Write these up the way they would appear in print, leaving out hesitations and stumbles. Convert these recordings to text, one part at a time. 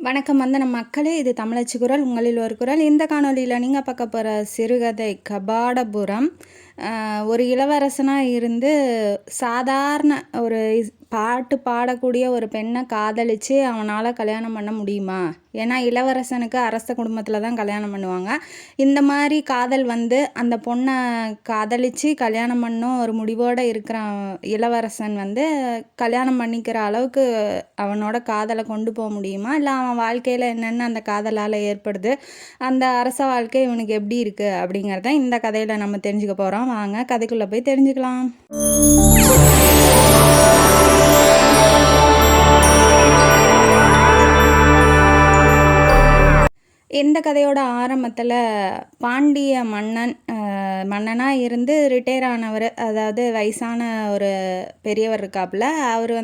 வணக்கம் வந்தன மக்களே, இது தமிழச்சி குரல், உங்களில் ஒரு குரல். இந்த காணொலியில் நீங்கள் பார்க்க போகிற சிறுகதை கபாடபுரம். ஒரு இளவரசனாக இருந்து சாதாரண ஒரு பாட்டு பாடக்கூடிய ஒரு பெண்ணை காதலித்து அவனால் கல்யாணம் பண்ண முடியுமா? ஏன்னா இளவரசனுக்கு அரச குடும்பத்தில் தான் கல்யாணம் பண்ணுவாங்க. இந்த மாதிரி காதல் அந்த பொண்ணை காதலித்து கல்யாணம் பண்ணும் ஒரு முடிவோடு இருக்கிற இளவரசன் கல்யாணம் பண்ணிக்கிற அளவுக்கு அவனோட காதலை கொண்டு போக முடியுமா? இல்லை அவன் வாழ்க்கையில் என்னென்ன அந்த காதலால் ஏற்படுது, அந்த அரச வாழ்க்கை இவனுக்கு எப்படி இருக்குது அப்படிங்கிறத இந்த கதையில் நம்ம தெரிஞ்சுக்க போகிறோம். வாங்க கதைக்குள்ளே போய் தெரிஞ்சுக்கலாம். இந்த கதையோட ஆரம்பத்தில் பாண்டிய மன்னனாக இருந்து ரிட்டையர் ஆனவர், அதாவது வயசான ஒரு பெரியவர் இருக்காப்புல. அவர்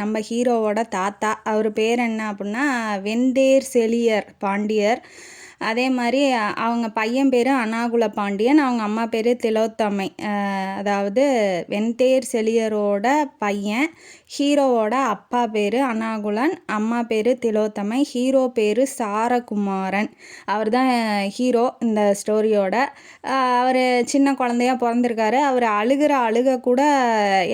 நம்ம ஹீரோவோட தாத்தா. அவர் பேர் என்ன அப்படின்னா வெந்தேர் செழியர் பாண்டியர். அதே மாதிரி அவங்க பையன் பேர் அனாகுல பாண்டியன், அவங்க அம்மா பேர் திலோத்தமை. அதாவது வெந்தேர் செழியரோட பையன், ஹீரோவோட அப்பா பேர் அனாகுலன், அம்மா பேர் திலோத்தமை. ஹீரோ பேர் சாரகுமாரன். அவர் தான் ஹீரோ இந்த ஸ்டோரியோட. அவர் சின்ன குழந்தையாக பிறந்திருக்காரு. அவர் அழுக கூட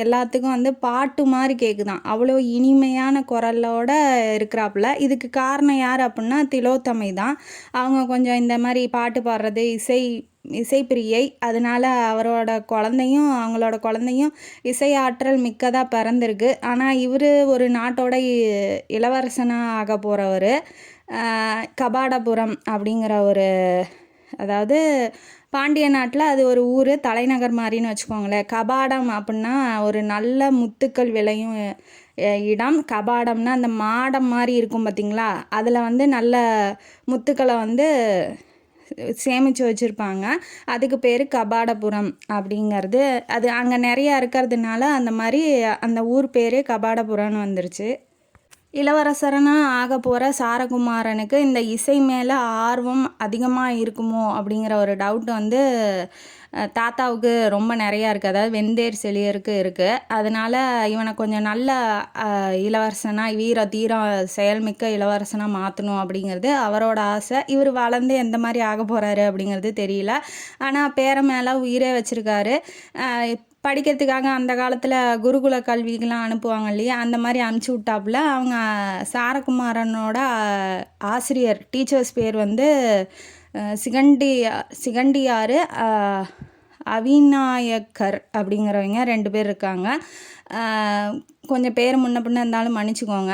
எல்லாத்துக்கும் பாட்டு மாதிரி கேட்குதான், அவ்வளோ இனிமையான குரலோட இருக்கிறாப்புல. இதுக்கு காரணம் யார் அப்படின்னா திலோத்தமை தான். அவங்க கொஞ்சம் இந்த மாதிரி பாட்டு பாடுறது, இசைப்பிரியை. அதனால் அவங்களோட குழந்தையும் இசை ஆற்றல் மிக்கதாக பிறந்திருக்கு. ஆனால் இவர் ஒரு நாட்டோட இளவரசனாக ஆக போகிறவர். கபாடபுரம் அப்படிங்கிற அதாவது பாண்டிய நாட்டில் அது ஒரு ஊர், தலைநகர் மாதிரின்னு வச்சுக்கோங்களேன். கபாடம் அப்படின்னா ஒரு நல்ல முத்துக்கள் விளையும் இடம். கபாடம்னா அந்த மாடம் மாதிரி இருக்கும் பார்த்திங்களா, அதில் நல்ல முத்துக்களை சேமித்து வச்சுருப்பாங்க. அதுக்கு பேர் கபாடபுரம் அப்படிங்கிறது. அது அங்கே நிறையா இருக்கிறதுனால அந்த மாதிரி அந்த ஊர் பேர் கபாடபுரம்னு வந்துருச்சு. இளவரசரனாக ஆக போகிற சாரகுமாரனுக்கு இந்த இசை மேலே ஆர்வம் அதிகமாக இருக்குமோ அப்படிங்கிற ஒரு டவுட் தாத்தாவுக்கு ரொம்ப நிறையா இருக்குது, அதாவது வெந்தேர் செழியருக்கு இருக்குது. அதனால் இவனை கொஞ்சம் நல்ல இளவரசனாக, வீர தீர செயல்மிக்க இளவரசனாக மாற்றணும் அப்படிங்கிறது அவரோட ஆசை. இவர் வளர்ந்து எந்த மாதிரி ஆக போகிறாரு அப்படிங்கிறது தெரியல. ஆனால் பேரை மேலே உயிரே வச்சுருக்காரு. படிக்கிறதுக்காக அந்த காலத்தில் குருகுல கல்விக்கெலாம் அனுப்புவாங்க இல்லையா, அந்த மாதிரி அனுப்பிச்சி விட்டாப்புல. அவங்க சாரகுமாரனோட ஆசிரியர், டீச்சர்ஸ் பேர் சிகண்டியார், அவிநாயக்கர் அப்படிங்கிறவங்க 2 பேர் இருக்காங்க. கொஞ்சம் பேர் முன்ன பின்ன இருந்தாலும் மன்னிச்சுக்கோங்க,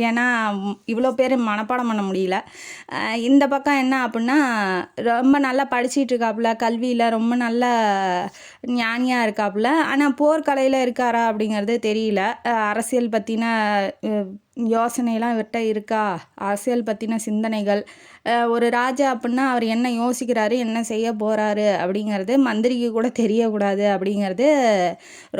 ஏன்னா இவ்வளோ பேர் மனப்பாடம் பண்ண முடியல. இந்த பக்கம் என்ன அப்படின்னா ரொம்ப நல்லா படிச்சிட்டு இருக்காப்புல, கல்வியில் ரொம்ப நல்ல ஞானியாக இருக்காப்புல. ஆனால் போர்க்கலையில் இருக்காரா அப்படிங்கிறது தெரியல. அரசியல் பற்றின யோசனையெல்லாம் இவர்கிட்ட இருக்கா, அரசியல் பற்றின சிந்தனைகள், ஒரு ராஜா அப்படின்னா அவர் என்ன யோசிக்கிறாரு, என்ன செய்ய போகிறாரு அப்படிங்கிறது மந்திரிக்கு கூட தெரியக்கூடாது அப்படிங்கிறது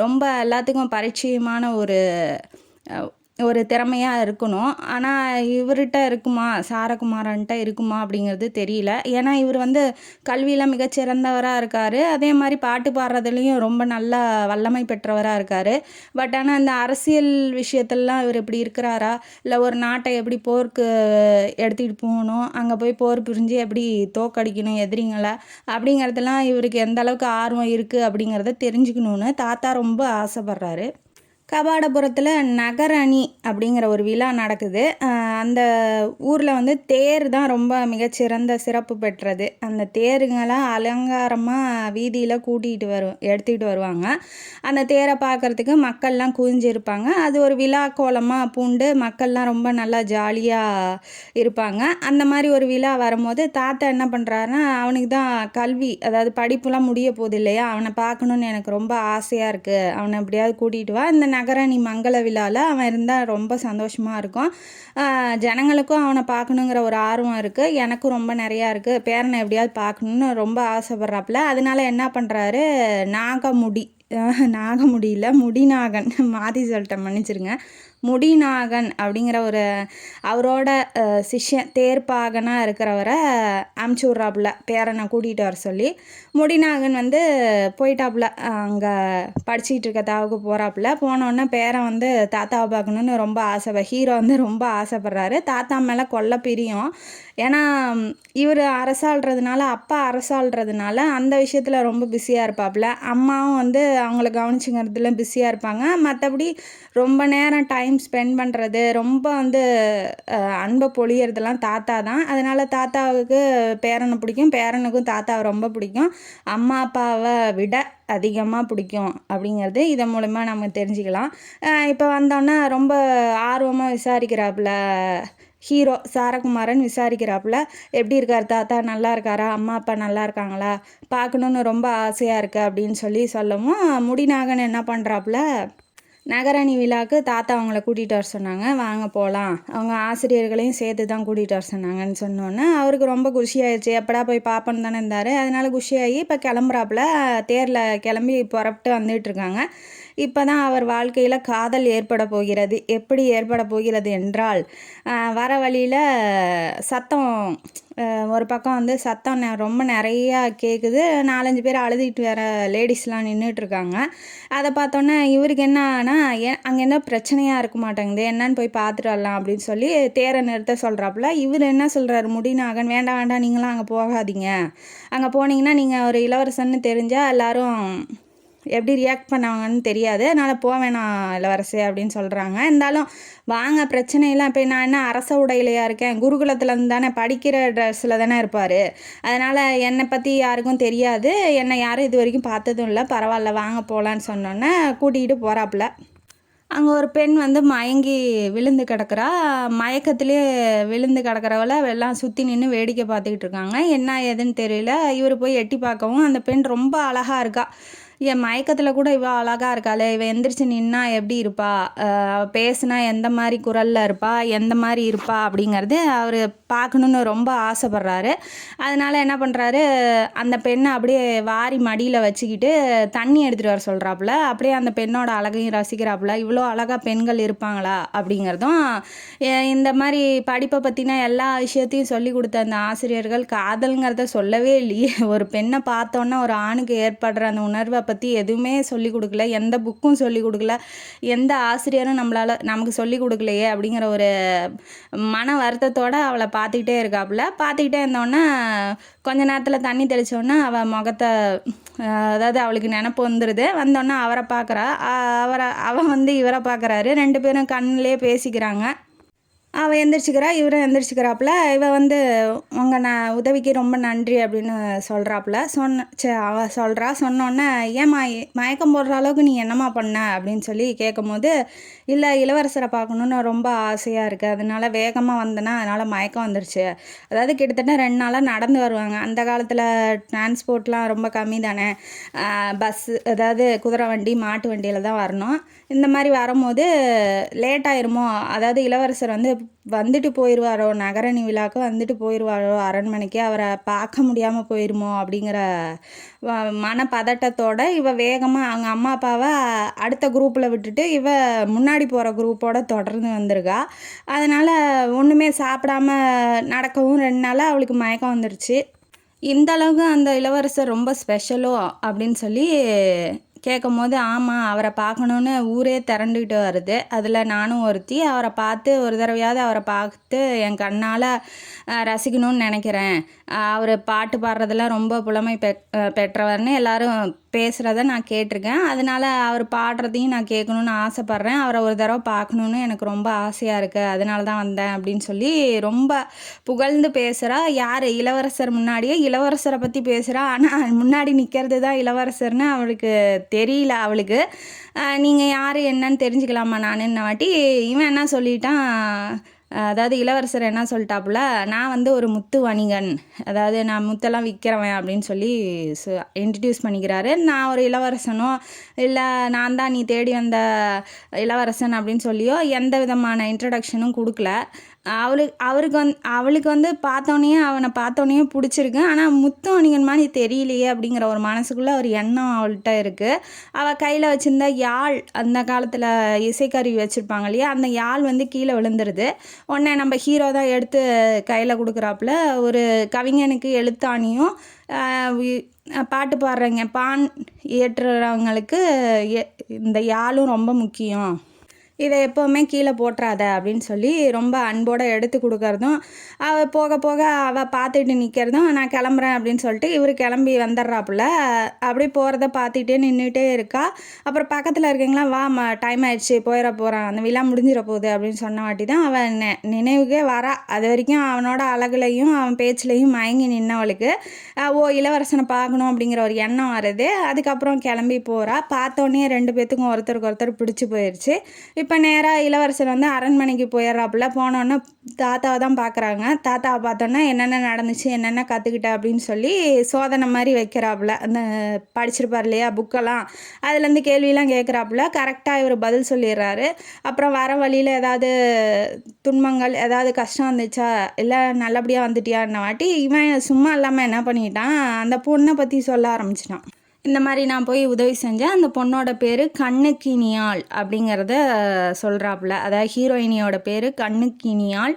ரொம்ப எல்லாத்துக்கும் பரிச்சயமான ஒரு திறமையாக இருக்கணும். ஆனால் இவர்கிட்ட இருக்குமா, சாரகுமாரன்ட்ட இருக்குமா அப்படிங்கிறது தெரியல. ஏன்னா இவர் கல்வியில் மிகச்சிறந்தவராக இருக்கார். அதே மாதிரி பாட்டு பாடுறதுலேயும் ரொம்ப நல்ல வல்லமை பெற்றவராக இருக்கார். பட் ஆனால் இந்த அரசியல் விஷயத்துலலாம் இவர் இப்படி இருக்கிறாரா, இல்லை ஒரு நாட்டை எப்படி போருக்கு எடுத்துகிட்டு போகணும், அங்கே போய் போர் புரிஞ்சு எப்படி தோக்கடிக்கணும் எதிரிங்களை அப்படிங்கிறதுலாம் இவருக்கு எந்த அளவுக்கு ஆர்வம் இருக்குது அப்படிங்கிறத தெரிஞ்சுக்கணுன்னு தாத்தா ரொம்ப ஆசைப்படுறாரு. கபாடபுரத்தில் நகரணி அப்படிங்கிற ஒரு விழா நடக்குது. அந்த ஊரில் தேர் தான் ரொம்ப மிகச்சிறந்த சிறப்பு பெற்றது. அந்த தேருங்கெல்லாம் அலங்காரமாக வீதியில் எடுத்துக்கிட்டு வருவாங்க. அந்த தேரை பார்க்குறதுக்கு மக்கள்லாம் குவிஞ்சிருப்பாங்க. அது ஒரு விழா கோலமாக பூண்டு மக்கள்லாம் ரொம்ப நல்லா ஜாலியாக இருப்பாங்க. அந்த மாதிரி ஒரு விழா வரும்போது தாத்தா என்ன பண்ணுறாருன்னா, அவனுக்கு தான் கல்வி, அதாவது படிப்புலாம் முடிய போகுது இல்லையா, அவனை பார்க்கணுன்னு எனக்கு ரொம்ப ஆசையாக இருக்குது, அவனை எப்படியாவது கூட்டிகிட்டு வா, இந்த நகரணி மங்கள விழாவில் அவன் இருந்தால் ரொம்ப சந்தோஷமாக இருக்கும். ஜனங்களுக்கும் அவனை பார்க்கணுங்கிற ஒரு ஆர்வம் இருக்குது, எனக்கும் ரொம்ப நிறையா இருக்குது, பேரனை எப்படியாவது பார்க்கணுன்னு ரொம்ப ஆசைப்படுறாப்புல. அதனால என்ன பண்ணுறாரு, நாகமுடியில் முடிநாகன் மாற்றி சொல்லிட்டேன், மன்னிச்சிருங்க, முடிநாகன் அப்படிங்கிற ஒரு அவரோட சிஷ்யன் தேர்ப்பாகனாக இருக்கிறவரை அமுச்சு விட்றாப்புல பேரனை கூட்டிகிட்டு வர சொல்லி. முடிநாகன் வந்து போயிட்டாப்புல, அங்கே படிச்சுக்கிட்டு இருக்க தாவுக்கு போகிறாப்புல. போனோடனே பேரன் வந்து தாத்தாவை பார்க்கணுன்னு ரொம்ப ஹீரோ வந்து ரொம்ப ஆசைப்படுறாரு. தாத்தா மேலே கொல்ல பிரியும். ஏன்னா இவர் அரசாள்றதுனால, அப்பா அரசாள்றதுனால அந்த விஷயத்தில் ரொம்ப பிஸியாக இருப்பாப்புல. அம்மாவும் வந்து அவங்கள கவனிச்சுங்கிறதுல பிஸியாக இருப்பாங்க. மற்றபடி ரொம்ப நேரம் டைம் ஸ்பெண்ட் பண்ணுறது, ரொம்ப வந்து அன்பை பொழியறதெல்லாம் தாத்தா தான். அதனால் தாத்தாவுக்கு பேரனை பிடிக்கும், பேரனுக்கும் தாத்தாவை ரொம்ப பிடிக்கும். அம்மா அப்பாவை விட அதிகமாக பிடிக்கும் அப்படிங்கிறது இதன் மூலமா நம்ம தெரிஞ்சுக்கலாம். இப்போ வந்தோன்னா ரொம்ப ஆர்வமாக விசாரிக்கிறாப்புல ஹீரோ சாரகுமாரன் விசாரிக்கிறாப்புல, எப்படி இருக்கார் தாத்தா, நல்லா இருக்காரா, அம்மா அப்பா நல்லா இருக்காங்களா, பார்க்கணுன்னு ரொம்ப ஆசையாக இருக்கு அப்படின்னு சொல்லவும் முடிநாகன் என்ன பண்ணுறாப்புல, நகரணி விழாவுக்கு தாத்தா அவங்கள கூட்டிகிட்டு வர சொன்னாங்க, வாங்க போகலாம், அவங்க ஆசிரியர்களையும் சேர்த்து தான் கூட்டிகிட்டு வர சொன்னாங்கன்னு சொன்னோன்னே அவருக்கு ரொம்ப குஷியாயிடுச்சு. எப்படா போய் பார்ப்போன்னு தானே இருந்தார். அதனால குஷியாகி இப்போ கிளம்புறாப்புல, தேரில் கிளம்பி புறப்பட்டு வந்துட்டுருக்காங்க. இப்போ தான் அவர் வாழ்க்கையில் காதல் ஏற்பட போகிறது. எப்படி ஏற்பட போகிறது என்றால், வர வழியில் சத்தம், ஒரு பக்கம் வந்து சத்தம் ரொம்ப நிறையா கேட்குது. 4-5 பேர் அழுதுகிட்டு வேற லேடிஸ்லாம் நின்றுட்டுருக்காங்க. அதை பார்த்தோன்னே இவருக்கு என்னன்னா, அங்கே என்ன பிரச்சனையாக இருக்க மாட்டேங்குது, என்னன்னு போய் பார்த்துட்டு வரலாம் அப்படின்னு சொல்லி தேரை நிறுத்த சொல்கிறாப்புல. இவர் என்ன சொல்கிறாரு முடிநாகன், வேண்டாம் வேண்டாம், நீங்களாம் அங்கே போகாதீங்க, அங்கே போனீங்கன்னா நீங்கள் ஒரு இளவரசன்னு தெரிஞ்சால் எல்லோரும் எப்படி ரியாக்ட் பண்ணாங்கன்னு தெரியாது, அதனால் போக வேணாம் இளவரசே அப்படின்னு சொல்கிறாங்க. இருந்தாலும் வாங்க, பிரச்சனை இல்லை. இப்போ நான் என்ன அரச உடையிலையாக இருக்கேன், குருகுலத்துலேருந்து தானே, படிக்கிற ட்ரெஸ்ஸில் தானே இருப்பார், அதனால் என்னை பற்றி யாருக்கும் தெரியாது, என்னை யாரும் இது வரைக்கும் பார்த்ததும் இல்லை, பரவாயில்ல வாங்க போகலான்னு சொன்னோன்னே கூட்டிகிட்டு போகிறாப்புல. அங்கே ஒரு பெண் வந்து மயங்கி விழுந்து கிடக்குறா. மயக்கத்திலே விழுந்து கிடக்கிறவளை எல்லாம் சுற்றி நின்று வேடிக்கை பார்த்துக்கிட்டு இருக்காங்க. என்ன ஏதுன்னு தெரியல. இவர் போய் எட்டி பார்க்கவும் அந்த பெண் ரொம்ப அழகாக இருக்கா. என் மயக்கத்தில் கூட இவள் அழகாக இருக்காளே, இவள் எந்திரிச்சு நின்னா எப்படி இருப்பா, பேசுனா எந்த மாதிரி குரலில் இருப்பா, எந்த மாதிரி இருப்பா அப்படிங்கிறது அவர் பார்க்கணுன்னு ரொம்ப ஆசைப்பட்றாரு. அதனால் என்ன பண்ணுறாரு, அந்த பெண்ணை அப்படியே வாரி மடியில் வச்சுக்கிட்டு தண்ணி எடுத்துகிட்டு வர சொல்கிறாப்புல. அப்படியே அந்த பெண்ணோட அழகையும் ரசிக்கிறாப்புல. இவ்வளோ அழகாக பெண்கள் இருப்பாங்களா அப்படிங்கிறதும், இந்த மாதிரி படிப்பை பற்றின எல்லா விஷயத்தையும் சொல்லி கொடுத்த அந்த ஆசிரியர்கள் காதல்ங்கிறத சொல்லவே இல்லையே. ஒரு பெண்ணை பார்த்தோன்னா ஒரு ஆணுக்கு ஏற்படுற அந்த உணர்வை பற்றி எதுவுமே சொல்லி கொடுக்கல, எந்த புக்கும் சொல்லி கொடுக்கல, எந்த ஆசிரியரும் நமக்கு சொல்லி கொடுக்கலையே அப்படிங்கிற ஒரு மன வருத்தத்தோடு அவளை பார்த்துக்கிட்டே இருக்காப்புல. பார்த்துக்கிட்டே இருந்தோன்னே கொஞ்ச நேரத்தில் தண்ணி தெளித்தோன்னே அவள் முகத்தை, அதாவது அவளுக்கு நினப்பு வந்துடுது. வந்தோன்னே அவரை பார்க்குறா, அவன் வந்து இவரை பார்க்குறாரு. 2 பேரும் கண்ணிலே பேசிக்கிறாங்க. அவள் எந்திரிச்சிக்கிறா, இவரும் எந்திரிச்சிக்கிறாப்புல. இவள் வந்து உங்கள் உதவிக்கு ரொம்ப நன்றி அப்படின்னு சொல்கிறாப்புல. அவள் சொல்கிறா. சொன்னோன்னே ஏம்மா மயக்கம் போடுற அளவுக்கு நீ என்னம்மா பண்ண அப்படின்னு சொல்லி கேட்கும்போது, இல்லை இளவரசரை பார்க்கணுன்னு ரொம்ப ஆசையாக இருக்குது, அதனால வேகமாக வந்தேன்னா அதனால் மயக்கம் வந்துருச்சு. அதாவது கிட்டத்தட்ட 2 நாளாக நடந்து வருவாங்க. அந்த காலத்தில் டிரான்ஸ்போர்ட்லாம் ரொம்ப கம்மி தானே, பஸ்ஸு, அதாவது குதிரை வண்டி மாட்டு வண்டியில் தான் வரணும். இந்த மாதிரி வரும்போது லேட் ஆயிருமோ, அதாவது இளவரசர் வந்து வந்துட்டு போயிடுவாரோ, நகரணி விழாவுக்கு வந்துட்டு போயிடுவாரோ அரண்மனைக்கு, அவரை பார்க்க முடியாமல் போயிடுமோ அப்படிங்கிற மனப்பதட்டத்தோடு இவள் வேகமாக அவங்க அம்மா அப்பாவை அடுத்த குரூப்பில் விட்டுட்டு இவ முன்னாடி போகிற குரூப்போடு தொடர்ந்து வந்திருக்கா. அதனால் ஒன்றுமே சாப்பிடாம நடக்கவும் 2 நாளாக அவளுக்கு மயக்கம் வந்துருச்சு. இந்த அளவுக்கு அந்த இளவரசர் ரொம்ப ஸ்பெஷலோ அப்படின்னு சொல்லி கேட்கும்போது, ஆமாம் அவரை பார்க்கணுன்னு ஊரே திரண்டுக்கிட்டு வருது, அதில் நானும் ஒருத்தி. அவரை பார்த்து ஒரு தடவையாவது அவரை பார்த்து என் கண்ணால் ரசிக்கணும்னு நினைக்கிறேன். அவர் பாட்டு பாடுறதெல்லாம் ரொம்ப புலமை பெற்றவர்னு எல்லாரும் பேசுகிறத நான் கேட்டிருக்கேன். அதனால் அவர் பாடுறதையும் நான் கேட்கணுன்னு ஆசைப்பட்றேன். அவரை ஒரு தடவை பார்க்கணுன்னு எனக்கு ரொம்ப ஆசையாக இருக்குது, அதனால தான் வந்தேன் அப்படின்னு சொல்லி ரொம்ப புகழ்ந்து பேசுகிறா. யார், இளவரசர் முன்னாடியே இளவரசரை பற்றி பேசுகிறா. ஆனால் முன்னாடி நிற்கிறது தான் இளவரசர்னு அவளுக்கு தெரியல. அவளுக்கு நீங்கள் யார் என்னன்னு தெரிஞ்சுக்கலாமா நானுன்ன வாட்டி இவன் என்ன சொல்லிட்டான், அதாவது இளவரசர் என்ன சொல்லிட்டாப்புல, நான் வந்து ஒரு முத்து வணிகன், அதாவது நான் முத்தெல்லாம் விற்கிறவன் அப்படின்னு சொல்லி இன்ட்ரடியூஸ் பண்ணிக்கிறாரு. நான் ஒரு இளவரசனோ இல்லை நான் தான் நீ தேடி வந்த இளவரசன் அப்படின்னு சொல்லியோ எந்த விதமான இன்ட்ரடக்ஷனும் கொடுக்கல. அவளுக்கு வந்து அவனை பார்த்தோன்னே பிடிச்சிருக்கு. ஆனால் முத்துமணிகன் மாதிரி தெரியலையே அப்படிங்கிற ஒரு மனசுக்குள்ளே ஒரு எண்ணம் அவள்கிட்ட இருக்குது. அவள் கையில் வச்சுருந்த யாழ், அந்த காலத்தில் இசைக்கருவி வச்சுருப்பாங்க இல்லையா, அந்த யாழ் வந்து கீழே விழுந்துருது. உடனே நம்ம ஹீரோ தான் எடுத்து கையில் கொடுக்குறாப்புல. ஒரு கவிஞனுக்கு எழுத்தாணியும் பாட்டு பாடுறவங்க பான் இயற்றுறவங்களுக்கு இந்த யாழும் ரொம்ப முக்கியம், இதை எப்போவுமே கீழே போட்டுறாத அப்படின்னு சொல்லி ரொம்ப அன்போடு எடுத்து கொடுக்கறதும், அவள் போக போக அவள் பார்த்துட்டு நிற்கிறதும், நான் கிளம்புறேன் அப்படின்னு சொல்லிட்டு இவர் கிளம்பி வந்துடுறாப்புல. அப்படி போகிறத பார்த்துட்டே நின்றுட்டே இருக்கா. அப்புறம் பக்கத்தில் இருக்கீங்களா, வா டைம் ஆயிடுச்சு போயிட போகிறான், அந்த விழா முடிஞ்சிட போகுது அப்படின்னு சொன்ன வாட்டி தான் அவன் நினைவுக்கே வரா. அது வரைக்கும் அவனோட அழகுலையும் அவன் பேச்சுலையும் மயங்கி நின்னவளுக்கு இளவரசனை பார்க்கணும் அப்படிங்கிற ஒரு எண்ணம் வருது. அதுக்கப்புறம் கிளம்பி போகிறா. பார்த்தோன்னே ரெண்டு பேத்துக்கும் ஒருத்தருக்கு ஒருத்தர் பிடிச்சி போயிடுச்சு. இப்போ நேராக இளவரசர் வந்து அரண்மனைக்கு போயிடுறாப்புல. போனோன்னே தாத்தாவை தான் பார்க்குறாங்க. தாத்தாவை பார்த்தோன்னா என்னென்ன நடந்துச்சு, என்னென்ன கற்றுக்கிட்ட அப்படின்னு சொல்லி சோதனை மாதிரி வைக்கிறாப்புல. அந்த படிச்சிருப்பார் இல்லையா புக்கெல்லாம், அதுலேருந்து கேள்வியெலாம் கேட்குறாப்புல. கரெக்டாக இவர் பதில் சொல்லிடுறாரு. அப்புறம் வர வழியில் ஏதாவது துன்பங்கள், ஏதாவது கஷ்டம் வந்துச்சா, இல்லை நல்லபடியாக வந்துட்டியான்னு வாட்டி இவன் சும்மா இல்லாமல் என்ன பண்ணிட்டான், அந்த பொண்ணை பற்றி சொல்ல ஆரம்பிச்சிட்டான். இந்த மாதிரி நான் போய் உதவி செஞ்சேன், அந்த பொண்ணோட பேர் கண்ணுக்கினியாள் அப்படிங்கிறத சொல்கிறாப்புல. அதாவது ஹீரோயினியோட பேர் கண்ணுக்கினியாள்.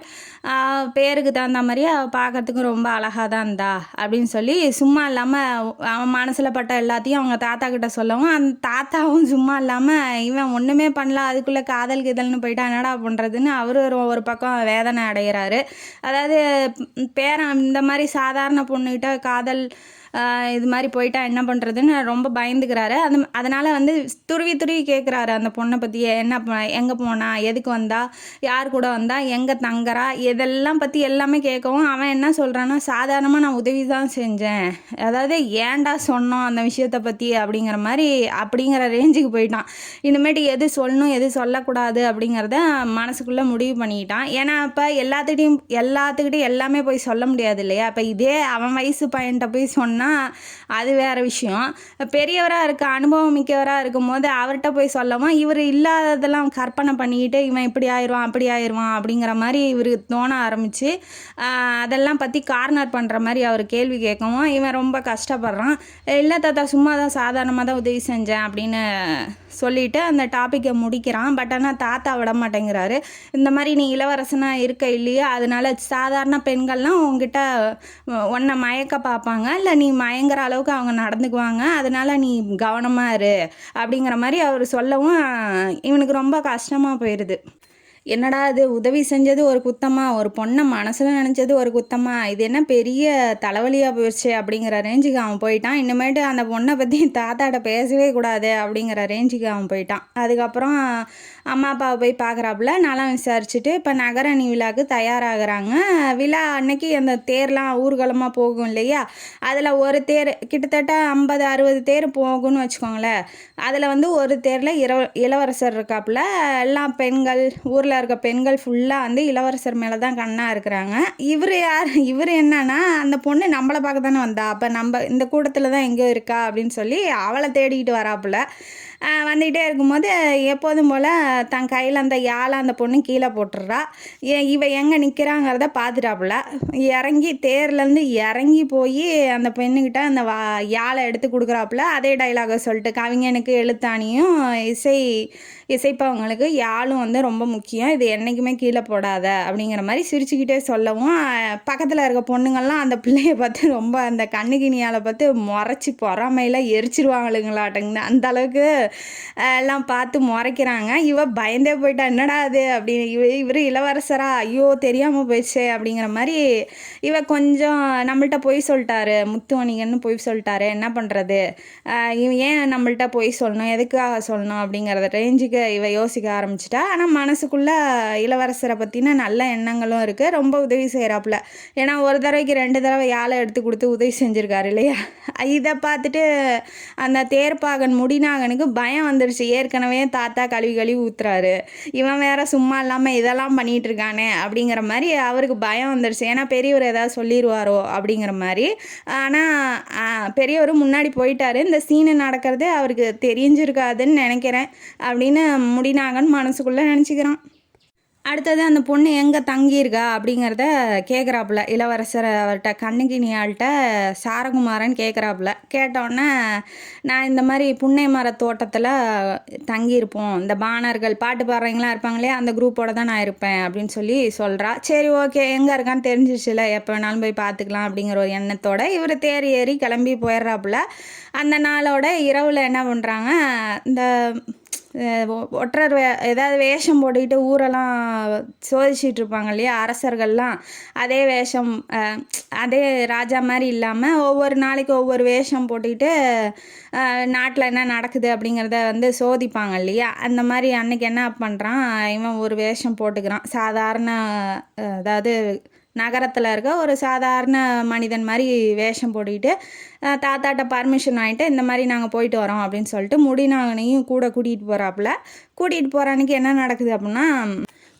பேருக்கு தகுந்த மாதிரி அவள் பார்க்குறதுக்கு ரொம்ப அழகாக தான் இருந்தா அப்படின்னு சொல்லி சும்மா இல்லாமல் அவன் மனசில் பட்ட எல்லாத்தையும் அவங்க தாத்தா கிட்ட சொல்லவும், அந்த தாத்தாவும் சும்மா இல்லாமல் இவன் ஒன்றுமே பண்ணல, அதுக்குள்ளே காதல் கிதல்னு போயிட்டா என்னடா பண்ணுறதுன்னு அவர் ஒரு பக்கம் வேதனை அடைகிறாரு. அதாவது பேரன் இந்த மாதிரி சாதாரண பொண்ணுக்கிட்ட காதல் இது மாதிரி போயிட்டா என்ன பண்ணுறதுன்னு ரொம்ப பயந்துக்கிறாரு. அதனால் வந்து துருவி கேட்குறாரு அந்த பொண்ணை பற்றி. எங்கே போனா, எதுக்கு வந்தா, யார் கூட வந்தா, எங்கே தங்குறா, இதெல்லாம் பற்றி எல்லாமே கேட்கவும் அவன் என்ன சொல்கிறான்னா, சாதாரணமாக நான் உதவி தான் செஞ்சேன், அதாவது ஏன்டா சொன்னோம் அந்த விஷயத்தை பற்றி அப்படிங்கிற ரேஞ்சுக்கு போயிட்டான். இனிமேட்டு எது சொல்லணும் எது சொல்லக்கூடாது அப்படிங்கிறத மனசுக்குள்ளே முடிவு பண்ணிக்கிட்டான். ஏன்னா இப்போ எல்லாத்துக்கிட்டையும் எல்லாமே போய் சொல்ல முடியாது இல்லையா. இப்போ இதே அவன் வயசு பையன்கிட்ட போய் சொன்னால் அது வேறு விஷயம். பெரியவராக இருக்க, அனுபவம் மிக்கவராக இருக்கும் போது அவர்கிட்ட போய் சொல்லவும் இவர் இல்லாததெல்லாம் கற்பனை பண்ணிக்கிட்டு இவன் இப்படி ஆயிடுவான் அப்படி ஆயிடுவான் அப்படிங்கிற மாதிரி இவருக்கு தோண ஆரம்பித்து அதெல்லாம் பற்றி கார்னர் பண்ணுற மாதிரி அவர் கேள்வி கேட்கவும் இவன் ரொம்ப கஷ்டப்படுறான். இல்லை தாத்தா, சும்மா தான் சாதாரணமாக தான் உதவி செஞ்சேன் அப்படின்னு சொல்லிவிட்டு அந்த டாப்பிக்கை முடிக்கிறான். பட் ஆனால் தாத்தா விட மாட்டேங்கிறாரு. இந்த மாதிரி நீ இளவரசனாக இருக்க இல்லையா, அதனால சாதாரண பெண்கள்லாம் உங்ககிட்ட உன்னை மயக்க பார்ப்பாங்க, இல்லை நீ மயங்கிற அளவுக்கு அவங்க நடந்துக்குவாங்க, அதனால் நீ கவனமாக இரு அப்படிங்கிற மாதிரி அவர் சொல்லவும் இவனுக்கு ரொம்ப கஷ்டமாக போயிடுது. என்னடா இது, உதவி செஞ்சது ஒரு குத்தமா, ஒரு பொண்ணை மனசில் நினச்சது ஒரு குத்தமா, இது என்ன பெரிய தலைவலியாக போயிடுச்சு அப்படிங்கிற ரேஞ்சுக்கு அவன் போயிட்டான். இனிமேட்டு அந்த பொண்ணை பற்றி தாத்தாட்ட பேசவே கூடாது அப்படிங்கிற ரேஞ்சுக்கு அவன் போயிட்டான். அதுக்கப்புறம் அம்மா அப்பாவை போய் பார்க்குறாப்புல. நலம் விசாரிச்சுட்டு இப்போ நகரணி விழாவுக்கு தயாராகிறாங்க. விழா அன்னைக்கு அந்த தேர்லாம் ஊர்வலமாக போகும் இல்லையா, அதில் ஒரு தேர் கிட்டத்தட்ட 50-60 தேர் போகும்னு வச்சுக்கோங்களேன். அதில் வந்து ஒரு தேரில் இளவரசர் இருக்காப்புல. எல்லாம் பெண்கள், ஊரில் இருக்க பெண்கள் ஃபுல்லாக வந்து இளவரசர் மேலே தான் கண்ணாக இருக்கிறாங்க. இவர் என்னன்னா, அந்த பொண்ணு நம்மளை பார்க்க தானே வந்தா, அப்போ நம்ம இந்த கூட்டத்தில் தான் எங்கேயோ இருக்கா அப்படின்னு சொல்லி அவளை தேடிக்கிட்டு வராப்புல. வந்துக்கிட்டே இருக்கும்போது எப்போதும் போல் தன் கையில் அந்த அந்த பொண்ணு கீழே போட்டுடுறா. இவ எங்கே நிற்கிறாங்கிறத பார்த்துட்டாப்புல. தேர்லேருந்து இறங்கி போய் அந்த பெண்ணுக்கிட்ட அந்த யாழை எடுத்து கொடுக்குறாப்புல. அதே டைலாகை சொல்லிட்டு, கவிஞனுக்கு எழுத்தாணியும் இசைப்பவங்களுக்கு யாழும் வந்து ரொம்ப முக்கியம், இது என்றைக்குமே கீழே போடாத அப்படிங்கிற மாதிரி சிரிச்சுக்கிட்டே சொல்லவும் பக்கத்தில் இருக்க பொண்ணுங்கள்லாம் அந்த பிள்ளையை பார்த்து ரொம்ப அந்த கண்ணுக்கினியால் பார்த்து முறைச்சி பொறாமையில் எரிச்சிருவாங்களுங்களாட்டங்க. அந்த அளவுக்கு எல்லாம் பார்த்து முறைக்கிறாங்க. இவ பயந்தே போயிட்டா, என்னடா அது அப்படின்னு. இவர் இளவரசரா, ஐயோ தெரியாமல் போயிடுச்சு அப்படிங்கிற மாதிரி. இவ கொஞ்சம் நம்மள்கிட்ட பொய் சொல்லிட்டாரு, முத்துமணிகன்னு பொய் சொல்லிட்டாரு, என்ன பண்ணுறது, ஏன் நம்மள்கிட்ட பொய் சொல்லணும், எதுக்காக சொல்லணும் அப்படிங்கிறத ரேஞ்சுக்கு இவ யோசிக்க ஆரம்பிச்சிட்டா. ஆனால் மனசுக்குள்ளே இளவரசரை பற்றின நல்ல எண்ணங்களும் இருக்குது. ரொம்ப உதவி செய்கிறாப்புல. ஏன்னா ஒரு தடவைக்கு 2 தடவை யாழை எடுத்து கொடுத்து உதவி செஞ்சுருக்காரு இல்லையா. இதை பார்த்துட்டு அந்த தேர்ப்பாகன் முடிநாகனுக்கு பயம் வந்துடுச்சு. ஏற்கனவே தாத்தா கழுவி ஊத்துறாரு, இவன் வேற சும்மா இல்லாமல் இதெல்லாம் பண்ணிகிட்டு இருக்கானே அப்படிங்கிற மாதிரி அவருக்கு பயம் வந்துடுச்சு. ஏன்னா பெரியவர் ஏதாவது சொல்லிடுவாரோ அப்படிங்கிற மாதிரி. ஆனால் பெரியவர் முன்னாடி போயிட்டாரு, இந்த சீனு நடக்கிறது அவருக்கு தெரிஞ்சிருக்காதுன்னு நினைக்கிறேன் அப்படின்னு முடிநாகன் மனசுக்குள்ளே நினச்சிக்கிறான். அடுத்தது அந்த பொண்ணு எங்கே தங்கியிருக்கா அப்படிங்கிறத கேட்குறாப்புல இளவரசர் அவர்கிட்ட கண்ணகினியாள்கிட்ட சாரகுமாரன் கேட்குறாப்புல. கேட்டோடனே நான் இந்த மாதிரி புன்னை மர தோட்டத்தில் தங்கியிருப்போம், இந்த பாணர்கள் பாட்டு பாடுறவங்களாம் இருப்பாங்க இல்லையா, அந்த குரூப்போட தான் நான் இருப்பேன் அப்படின்னு சொல்லி சொல்கிறா. சரி ஓகே, எங்கே இருக்கான்னு தெரிஞ்சிச்சுல, எப்போ வேணாலும் போய் பார்த்துக்கலாம் அப்படிங்கிற ஒரு எண்ணத்தோட இவர் தேர் ஏறி கிளம்பி போயிடுறாப்புல. அந்த நாளோட இரவில் என்ன பண்ணுறாங்க, இந்த ஒற்றர் ஏதாவது வேஷம் போட்டுக்கிட்டு ஊரெல்லாம் சோதிச்சிட்டு இருப்பாங்க இல்லையா அரசர்கள்லாம், அதே வேஷம் அதே ராஜா மாதிரி இல்லாமல் ஒவ்வொரு நாளைக்கு ஒவ்வொரு வேஷம் போட்டுக்கிட்டு நாட்டில் என்ன நடக்குது அப்படிங்கிறத வந்து சோதிப்பாங்க இல்லையா, அந்த மாதிரி அன்னைக்கு என்ன பண்ணுறான், இவன் ஒரு வேஷம் போட்டுக்கிறான். சாதாரண அதாவது நகரத்தில் இருக்க ஒரு சாதாரண மனிதன் மாதிரி வேஷம் போட்டுக்கிட்டு தாத்தாட்ட பர்மிஷன் வாங்கிட்டு இந்த மாதிரி நாங்கள் போயிட்டு வரோம் அப்படின்னு சொல்லிட்டு முடிநாகனையும் கூட கூட்டிகிட்டு போகிறாப்புல. கூட்டிகிட்டு போகிற அன்றைக்கி என்ன நடக்குது அப்படின்னா,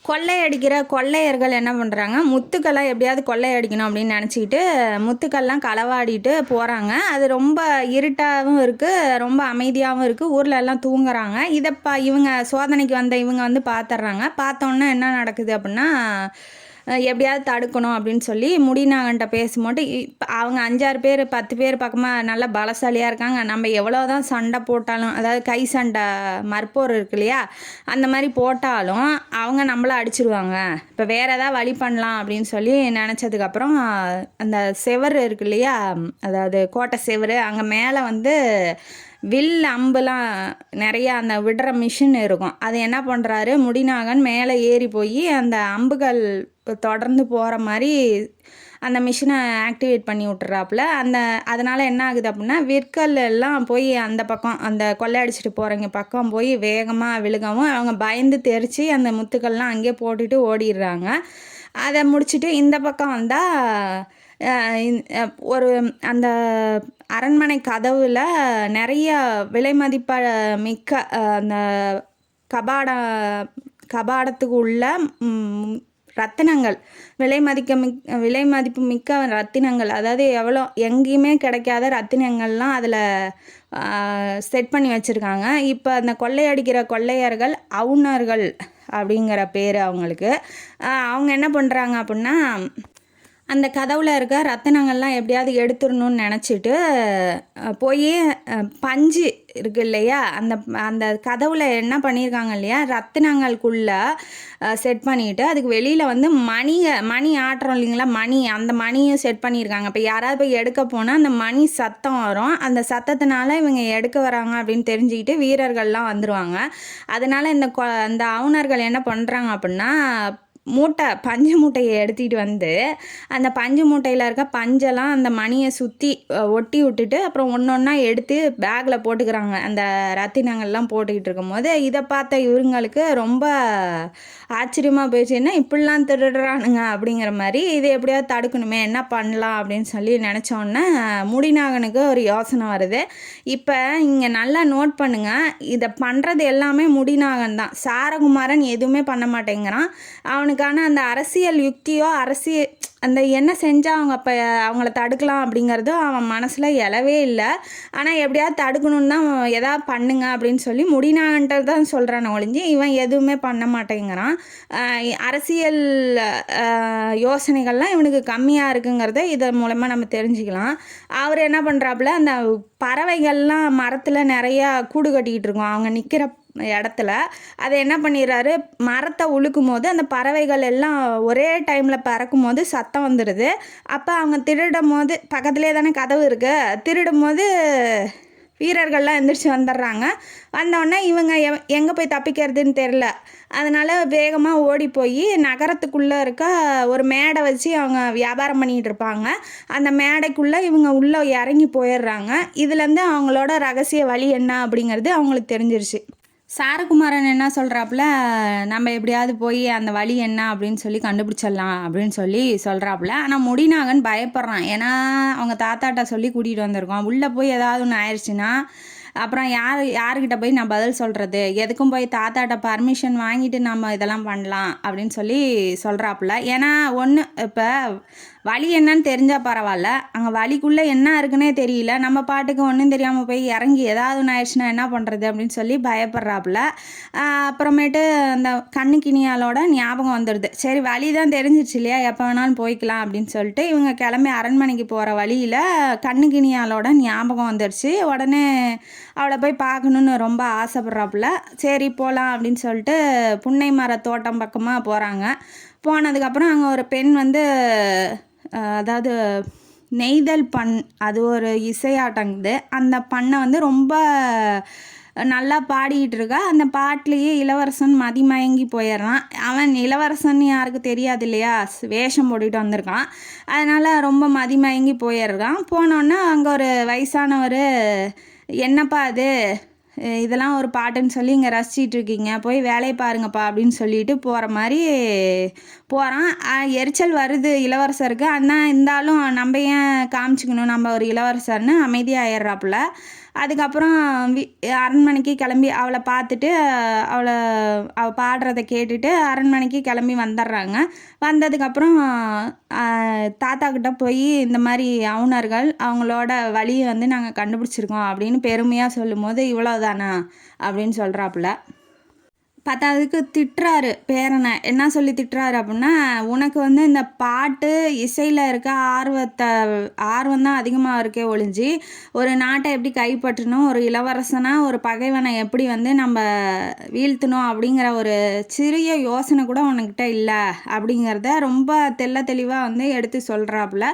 கொள்ளையடிக்கிற கொள்ளையர்கள் என்ன பண்ணுறாங்க, முத்துக்கெல்லாம் எப்படியாவது கொள்ளையடிக்கணும் அப்படின்னு நினச்சிக்கிட்டு முத்துக்கள்லாம் களவாடிட்டு போகிறாங்க. அது ரொம்ப இருட்டாகவும் இருக்குது, ரொம்ப அமைதியாகவும் இருக்குது, ஊரில் எல்லாம் தூங்குறாங்க. இவங்க சோதனைக்கு வந்த இவங்க வந்து பார்த்துட்றாங்க. பார்த்தோன்னே என்ன நடக்குது அப்படின்னா, எப்படியாவது தடுக்கணும் அப்படின்னு சொல்லி முடிநாகன்ட்ட பேசும்போது அவங்க 5-6 பேர் 10 பேர் பக்கமாக நல்லா பலசாலியாக இருக்காங்க. நம்ம எவ்வளோ தான் சண்டை போட்டாலும், அதாவது கை சண்டை மற்போர் இருக்கு இல்லையா, அந்த மாதிரி போட்டாலும் அவங்க நம்மளை அடிச்சிருவாங்க. இப்போ வேறு ஏதாவது வழி பண்ணலாம் அப்படின்னு சொல்லி நினச்சதுக்கப்புறம் அந்த செவர் இருக்கு இல்லையா, அதாவது கோட்டை செவர், அங்கே மேலே வந்து வில் அம்புலாம் நிறையா அந்த விடுற மிஷின் இருக்கும். அது என்ன பண்ணுறாரு, முடிநாகன் மேலே ஏறி போய் அந்த அம்புகள் தொடர்ந்து போகிற மாதிரி அந்த மிஷினை ஆக்டிவேட் பண்ணி விட்டுறாப்புல. அதனால் என்ன ஆகுது அப்படின்னா, விற்கல் எல்லாம் போய் அந்த பக்கம் அந்த கொள்ளையடிச்சிட்டு போகிறவங்க பக்கம் போய் வேகமாக விழுகவும் அவங்க பயந்து தெரித்து அந்த முத்துக்கள்லாம் அங்கேயே போட்டுட்டு ஓடிடுறாங்க. அதை முடிச்சுட்டு இந்த பக்கம் வந்தால் ஒரு அந்த அரண்மனை கதவில் நிறைய விலை மதிப்ப மிக்க அந்த கபாடத்துக்கு உள்ள ரத்தினங்கள், விலை மதிப்பு மிக்க ரத்தினங்கள், அதாவது எவ்வளோ எங்கேயுமே கிடைக்காத ரத்தினங்கள்லாம் அதில் செட் பண்ணி வச்சுருக்காங்க. இப்போ அந்த கொள்ளையடிக்கிற கொள்ளையர்கள் அவுணர்கள் அப்படிங்கிற பேர் அவங்களுக்கு. அவங்க என்ன பண்ணுறாங்க அப்படின்னா, அந்த கதவில் இருக்க ரத்தினங்கள்லாம் எப்படியாவது எடுத்துடணும்னு நினச்சிட்டு போய் பஞ்சு இருக்கு இல்லையா, அந்த கதவில் என்ன பண்ணியிருக்காங்க இல்லையா, ரத்தினங்களுக்குள்ளே செட் பண்ணிவிட்டு அதுக்கு வெளியில் வந்து மணி ஆட்டுறோம் இல்லைங்களா, அந்த மணியை செட் பண்ணியிருக்காங்க. இப்போ யாராவது போய் எடுக்க போனால் அந்த மணி சத்தம் வரும், அந்த சத்தத்தினால இவங்க எடுக்க வராங்க அப்படின்னு தெரிஞ்சுக்கிட்டு வீரர்கள்லாம் வந்துடுவாங்க. அதனால் இந்த அவுணர்கள் என்ன பண்ணுறாங்க அப்படின்னா, பஞ்சு மூட்டையை எடுத்துகிட்டு வந்து அந்த பஞ்சு மூட்டையில் இருக்க பஞ்செல்லாம் அந்த மணியை சுற்றி ஒட்டி விட்டுட்டு அப்புறம் ஒன்று ஒன்றா எடுத்து பேக்கில் போட்டுக்கிறாங்க. அந்த ரத்தினங்கள்லாம் போட்டுக்கிட்டு இருக்கும்போது இதை பார்த்த இவங்களுக்கு ரொம்ப ஆச்சரியமாக போயிடுச்சு, என்ன இப்படிலாம் திருடுறானுங்க அப்படிங்கிற மாதிரி. இதை எப்படியாவது தடுக்கணுமே, என்ன பண்ணலாம் அப்படின்னு சொல்லி நினச்சோன்னே முடிநாகனுக்கு ஒரு யோசனை வருது. இப்போ இங்கே நல்லா நோட் பண்ணுங்கள், இதை பண்ணுறது எல்லாமே முடிநாகன் தான். சாரகுமாரன் எதுவுமே பண்ண மாட்டேங்கிறான். அவனுக்கான அந்த அரசியல் யுக்தியோ அந்த என்ன செஞ்சால் அவங்க அவங்கள தடுக்கலாம் அப்படிங்கிறது அவன் மனசில் எழவே இல்லை. ஆனால் எப்படியாவது தடுக்கணுன்னு தான் எதாவது பண்ணுங்க அப்படின்னு சொல்லி முடிநாகன்ட்டு தான் சொல்கிறான் ஒழிஞ்சு இவன் எதுவுமே பண்ண மாட்டேங்கிறான். அரசியல் யோசனைகள்லாம் இவனுக்கு கம்மியாக இருக்குங்கிறத இதன் மூலமாக நம்ம தெரிஞ்சுக்கலாம். அவர் என்ன பண்ணுறாப்புல, அந்த பறவைகள்லாம் மரத்தில் நிறையா கூடு கட்டிக்கிட்டு இருக்கோம் அவங்க நிற்கிற இடத்துல. அதை என்ன பண்ணிடுறாரு, மரத்தை உழுக்கும் போது அந்த பறவைகள் எல்லாம் ஒரே டைமில் பறக்கும் போது சத்தம் வந்துடுது. அப்போ அவங்க திருடும் போது பக்கத்துலேயே தானே கதவு இருக்குது, திருடும் போது வீரர்கள்லாம் எந்திரிச்சு வந்துடுறாங்க. வந்தோடனே இவங்க எங்கே போய் தப்பிக்கிறதுன்னு தெரில. அதனால் வேகமாக ஓடி போய் நகரத்துக்குள்ளே இருக்க ஒரு மேடை வச்சு அவங்க வியாபாரம் பண்ணிகிட்டு இருப்பாங்க. அந்த மேடைக்குள்ளே இவங்க உள்ளே இறங்கி போயிடுறாங்க. இதுலேருந்து அவங்களோட ரகசிய வழி என்ன அப்படிங்கிறது அவங்களுக்கு தெரிஞ்சிருச்சு. சாரகுமாரன் என்ன சொல்கிறாப்புல, நம்ம எப்படியாவது போய் அந்த வழி என்ன அப்படின்னு சொல்லி கண்டுபிடிச்சிடலாம் அப்படின்னு சொல்லி சொல்கிறாப்புல. ஆனால் முடிநாகன் பயப்படுறான். ஏன்னா அவங்க தாத்தாட்ட சொல்லி கூட்டிகிட்டு வந்திருக்கோம், உள்ளே போய் ஏதாவது ஒன்று ஆயிடுச்சுன்னா அப்புறம் யாருக்கிட்ட போய் நான் பதில் சொல்கிறது, எதுக்கும் போய் தாத்தாட்ட பர்மிஷன் வாங்கிட்டு நம்ம இதெல்லாம் பண்ணலாம் அப்படின்னு சொல்லி சொல்கிறாப்புல. ஏன்னா ஒன்று இப்போ வழி என்னன்னு தெரிஞ்சால் பரவாயில்ல, அங்கே வழிக்குள்ளே என்ன இருக்குன்னே தெரியல, நம்ம பாட்டுக்கு ஒன்றும் தெரியாமல் போய் இறங்கி ஏதாவது ஒன்று ஆயிடுச்சுன்னா என்ன பண்ணுறது அப்படின்னு சொல்லி பயப்படுறாப்புல. அப்புறமேட்டு அந்த கண்ணுக்கினியாலோட ஞாபகம் வந்துடுது. சரி வழி தான் தெரிஞ்சிச்சு இல்லையா, எப்போ வேணாலும் போய்க்கலாம் அப்படின்னு சொல்லிட்டு இவங்க கிளம்பி அரண்மனைக்கு போகிற வழியில் கண்ணுக்கினியாலோட ஞாபகம் வந்துடுச்சு. உடனே அவளை போய் பார்க்கணுன்னு ரொம்ப ஆசைப்படுறாப்புல. சரி போகலாம் அப்படின்னு சொல்லிட்டு புன்னை மர தோட்டம் பக்கமாக போகிறாங்க. போனதுக்கப்புறம் அங்கே ஒரு பெண் வந்து அதாவது நெய்தல் அது ஒரு இசையாட்டங்குது. அந்த பண்ணை வந்து ரொம்ப நல்லா பாடிக்கிட்டு இருக்கா. அந்த பாட்டிலேயே இளவரசன் மதிமயங்கி போயிடுறான். அவன் இளவரசன் யாருக்கு தெரியாது இல்லையா, வேஷம் போட்டுக்கிட்டு வந்திருக்கான். அதனால் ரொம்ப மதிமயங்கி போயிடுறான். போனோன்னா அங்கே ஒரு வயசானவர், என்னப்பா அது இதெல்லாம் ஒரு பாட்டுன்னு சொல்லி இங்கே ரசிச்சிட்டு இருக்கீங்க, போய் வேலையை பாருங்கப்பா அப்படின்னு சொல்லிட்டு போகிற மாதிரி போகிறான். எரிச்சல் வருது இளவரசருக்கு. ஆனால் இருந்தாலும் நம்ம ஏன் காமிச்சிக்கணும், நம்ம ஒரு இளவரசர்னு அமைதியாகிடுறாப்புல. அதுக்கப்புறம் அரண்மனைக்கு கிளம்பி அவளை பார்த்துட்டு அவள் பாடுறதை கேட்டுட்டு அரண்மனைக்கு கிளம்பி வந்துடுறாங்க. வந்ததுக்கப்புறம் தாத்தா கிட்ட போய் இந்த மாதிரி அவுணர்கள் அவங்களோட வழியை வந்து நாங்கள் கண்டுபிடிச்சிருக்கோம் அப்படின்னு பெருமையாக சொல்லும் போது இவ்வளோதானா அப்படின்னு சொல்கிறாப்புல. பத்தாவதுக்கு திட்டுறாரு பேரனை. என்ன சொல்லி திட்டுறாரு அப்படின்னா, உனக்கு வந்து இந்த பாட்டு இசையில் இருக்க ஆர்வம் தான் அதிகமாக இருக்கே ஒழிஞ்சு ஒரு நாட்டை எப்படி கைப்பற்றணும், ஒரு இளவரசனாக ஒரு பகைவனை எப்படி வந்து நம்ம வீழ்த்தணும் அப்படிங்கிற ஒரு சிறிய யோசனை கூட உனக்கிட்ட இல்லை அப்படிங்கிறத ரொம்ப தெளிவாக வந்து எடுத்து சொல்கிறாப்புல.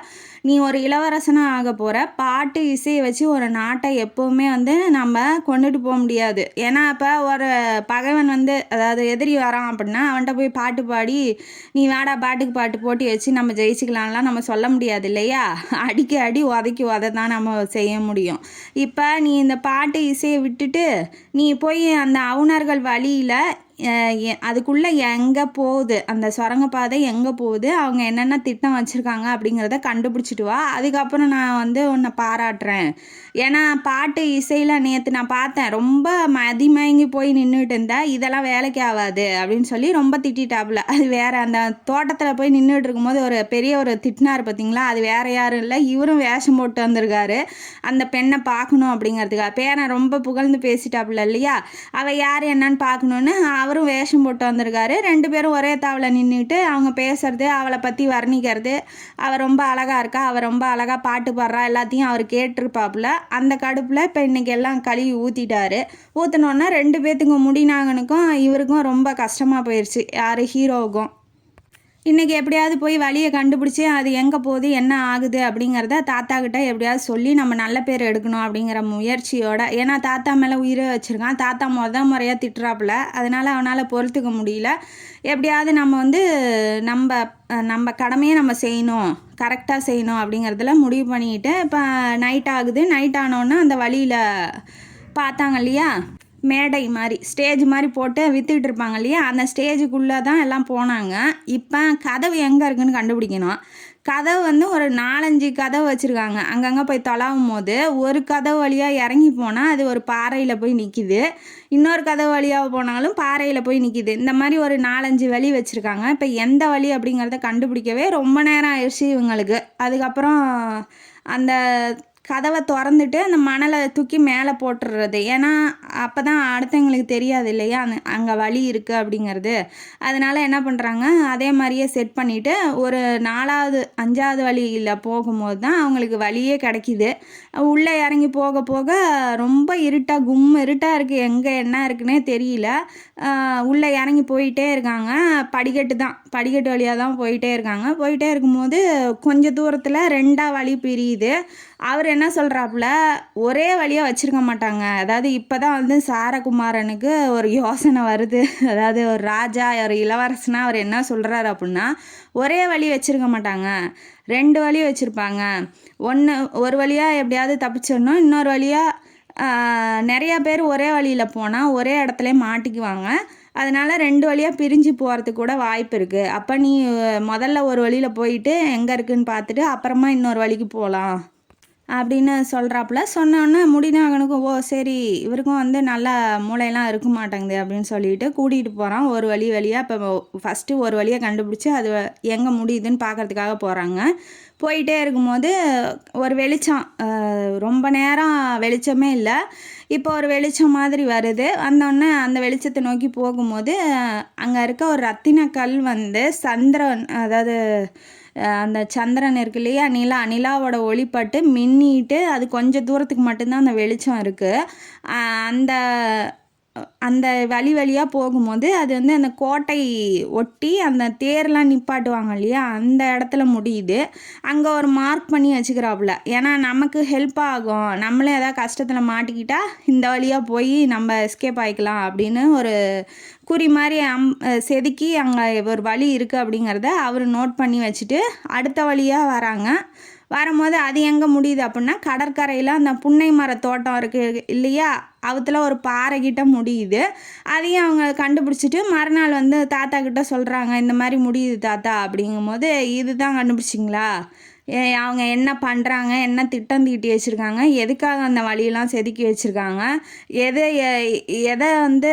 நீ ஒரு இளவரசனாக ஆக போகிற, பாட்டு இசையை வச்சு ஒரு நாட்டை எப்போவுமே வந்து நம்ம கொண்டுட்டு போக முடியாது. ஏன்னா இப்போ ஒரு பகைவன் வந்து அதாவது எதிரி வரான் அப்படின்னா அவன்கிட்ட போய் பாட்டு பாடி நீ வாடா பாட்டுக்கு பாட்டு போட்டி வச்சு நம்ம ஜெயிச்சிக்கலாம்லாம் நம்ம சொல்ல முடியாது இல்லையா. அடி உதை தான் நம்ம செய்ய முடியும். இப்போ நீ இந்த பாட்டு இசையை விட்டுட்டு நீ போய் அந்த அவுணர்கள் வழியில் அதுக்குள்ளே எங்கே போகுது, அந்த சுரங்கப்பாதை எங்கே போகுது, அவங்க என்னென்ன திட்டம் வச்சுருக்காங்க அப்படிங்கிறத கண்டுபிடிச்சிட்டு வா. அதுக்கப்புறம் நான் வந்து உன்னை பாராட்டுறேன். ஏன்னா பாட்டு இசையில் நேற்று நான் பார்த்தேன், ரொம்ப மதிமயங்கி போய் நின்றுட்டு இருந்தேன், இதெல்லாம் வேலைக்கு ஆகாது அப்படின்னு சொல்லி ரொம்ப திட்டாப்புல. அது வேறு அந்த தோட்டத்தில் போய் நின்றுட்டு இருக்கும்போது ஒரு பெரிய ஒரு திட்டினார் பார்த்தீங்களா, அது வேறு யாரும் இல்லை, இவரும் வேஷம் போட்டு வந்திருக்காரு அந்த பெண்ணை பார்க்கணும் அப்படிங்கிறதுக்காக. பேரை ரொம்ப புகழ்ந்து பேசிட்டாப்புல இல்லையா, அவள் யார் என்னன்னு பார்க்கணுன்னு அவரும் வேஷம் போட்டு வந்திருக்காரு. 2 பேரும் ஒரே தாவலை நின்றுட்டு அவங்க பேசுறது, அவளை பற்றி வர்ணிக்கிறது, அவள் ரொம்ப அழகாக இருக்கா, அவள் ரொம்ப அழகாக பாட்டு பாடுறா, எல்லாத்தையும் அவர் கேட்டிருப்பாப்புல. அந்த கடுப்பில் இப்போ இன்றைக்கி எல்லாம் கழுவி ஊற்றிட்டாரு. ஊற்றினோன்னா 2 பேர்த்துக்கு முடிநாகனுக்கும் இவருக்கும் ரொம்ப கஷ்டமாக போயிடுச்சு, யார் ஹீரோவுக்கும். இன்றைக்கி எப்படியாவது போய் வழியை கண்டுபிடிச்சி அது எங்கே போகுது என்ன ஆகுது அப்படிங்கிறத தாத்தா கிட்ட எப்படியாவது சொல்லி நம்ம நல்ல பேர் எடுக்கணும் அப்படிங்கிற முயற்சியோட. ஏன்னா தாத்தா மேலே உயிரை வச்சுருக்கான். தாத்தா முறையாக திட்டுறாப்புல, அதனால் அவனால் பொறுத்துக்க முடியல. எப்படியாவது நம்ம வந்து நம்ம கடமையை நம்ம செய்யணும், கரெக்டாக செய்யணும் அப்படிங்கிறதுல முடிவு பண்ணிக்கிட்டு இப்போ நைட் ஆகுது. நைட் ஆனோன்னா அந்த வழியில் பார்த்தாங்க இல்லையா, மேடை மாதிரி ஸ்டேஜ் மாதிரி போட்டு விற்றுக்கிட்டு இருப்பாங்க இல்லையா, அந்த ஸ்டேஜுக்குள்ளே தான் எல்லாம் போனாங்க. இப்போ கதவு எங்கே இருக்குதுன்னு கண்டுபிடிக்கணும். கதவு வந்து ஒரு 4-5 கதவு வச்சுருக்காங்க. அங்கங்கே போய் தொலாவும் போது ஒரு கதவு வழியாக இறங்கி போனால் அது ஒரு பாறையில் போய் நிற்கிது, இன்னொரு கதவு வழியாக போனாலும் பாறையில் போய் நிற்கிது. இந்த மாதிரி ஒரு 4-5 வழி வச்சுருக்காங்க. இப்போ எந்த வழி அப்படிங்கிறத கண்டுபிடிக்கவே ரொம்ப நேரம் ஆயிடுச்சு இவங்களுக்கு. அதுக்கப்புறம் அந்த கதவை திறந்துட்டு அந்த மணலை தூக்கி மேலே போட்டுடுறது. ஏன்னா அப்போ தான் அடுத்தவங்களுக்கு தெரியாது இல்லையா அங்கே வழி இருக்குது அப்படிங்கிறது. அதனால் என்ன பண்ணுறாங்க, அதே மாதிரியே செட் பண்ணிவிட்டு ஒரு 4வது 5வது வழியில் போகும்போது தான் அவங்களுக்கு வழியே கிடைக்கிது. உள்ளே இறங்கி போக போக ரொம்ப இருட்டாக இருக்குது, எங்கே என்ன இருக்குன்னே தெரியல. உள்ளே இறங்கி போயிட்டே இருக்காங்க. படிக்கட்டு வழியாக தான் போயிட்டே இருக்காங்க. போயிட்டே இருக்கும்போது கொஞ்சம் தூரத்தில் 2ஆக வழி பிரியுது. அவர் என்ன சொல்கிறாப்புல, ஒரே வழியாக வச்சுருக்க மாட்டாங்க. அதாவது இப்போ தான் வந்து சாரகுமாரனுக்கு ஒரு யோசனை வருது. அதாவது ஒரு ராஜா, ஒரு இளவரசனாக அவர் என்ன சொல்கிறாரு அப்படின்னா, ஒரே வழி வச்சுருக்க மாட்டாங்க, 2 வழி வச்சுருப்பாங்க. ஒரு வழியாக எப்படியாவது தப்பிச்சிடணும், இன்னொரு வழியாக நிறையா பேர் ஒரே வழியில் போனால் ஒரே இடத்துல மாட்டிக்குவாங்க. அதனால் 2 வழியாக பிரிஞ்சு போகிறதுக்கு கூட வாய்ப்பு இருக்குது. அப்போ நீ முதல்ல ஒரு வழியில் போயிட்டு எங்கே இருக்குதுன்னு பார்த்துட்டு அப்புறமா இன்னொரு வழிக்கு போகலாம் அப்படின்னு சொல்கிறாப்புல. சொன்னோன்னே முடிநாகனுக்கும், ஓ சரி இவருக்கும் வந்து நல்லா மூளையெல்லாம் இருக்க மாட்டேங்குது அப்படின்னு சொல்லிட்டு கூட்டிகிட்டு போகிறான் ஒரு வழியாக. இப்போ ஃபஸ்ட்டு ஒரு வழியை கண்டுபிடிச்சி அது எங்கே முடியுதுன்னு பார்க்கறதுக்காக போகிறாங்க. போயிட்டே இருக்கும்போது ஒரு வெளிச்சம், ரொம்ப நேரம் வெளிச்சமே இல்லை, இப்போ ஒரு வெளிச்சம் மாதிரி வருது. வந்தோடனே அந்த வெளிச்சத்தை நோக்கி போகும்போது அங்கே இருக்க ஒரு ரத்தின கல் வந்து சந்திரன், அதாவது அந்த சந்திரன் இருக்கு இல்லையா, நிலாவோட ஒளிப்பட்டு மின்னிட்டு அது கொஞ்சம் தூரத்துக்கு மட்டும்தான் அந்த வெளிச்சம் இருக்குது. அந்த அந்த வழியாக போகும்போது அது வந்து அந்த கோட்டை ஒட்டி அந்த தேர்லாம் நிப்பாட்டுவாங்க இல்லையா, அந்த இடத்துல முடியுது. அங்கே ஒரு மார்க் பண்ணி வச்சுக்கிறாப்புல. ஏன்னா நமக்கு ஹெல்ப் ஆகும், நம்மளே ஏதாவது கஷ்டத்தில் மாட்டிக்கிட்டா இந்த வழியாக போய் நம்ம எஸ்கேப் ஆகிக்கலாம் அப்படின்னு ஒரு குறி மாதிரி செதுக்கி அங்கே ஒரு வழி இருக்குது அப்படிங்கிறத அவர் நோட் பண்ணி வச்சுட்டு அடுத்த வழியாக வராங்க. வரும்போது அது எங்கே முடியுது அப்படின்னா, கடற்கரையில் அந்த புன்னை மர தோட்டம் இருக்குது இல்லையா, அவத்துல ஒரு பாறைக்கிட்ட முடியுது. அதையும் அவங்க கண்டுபிடிச்சிட்டு மறுநாள் வந்து தாத்தா கிட்ட சொல்கிறாங்க, இந்த மாதிரி முடியுது தாத்தா அப்படிங்கும்போது, இதுதான் கண்டுபிடிச்சிங்களா, அவங்க என்ன பண்ணுறாங்க, என்ன திட்டம் தீட்டி வச்சுருக்காங்க, எதுக்காக அந்த வழியெல்லாம் செதுக்கி வச்சுருக்காங்க, எதை வந்து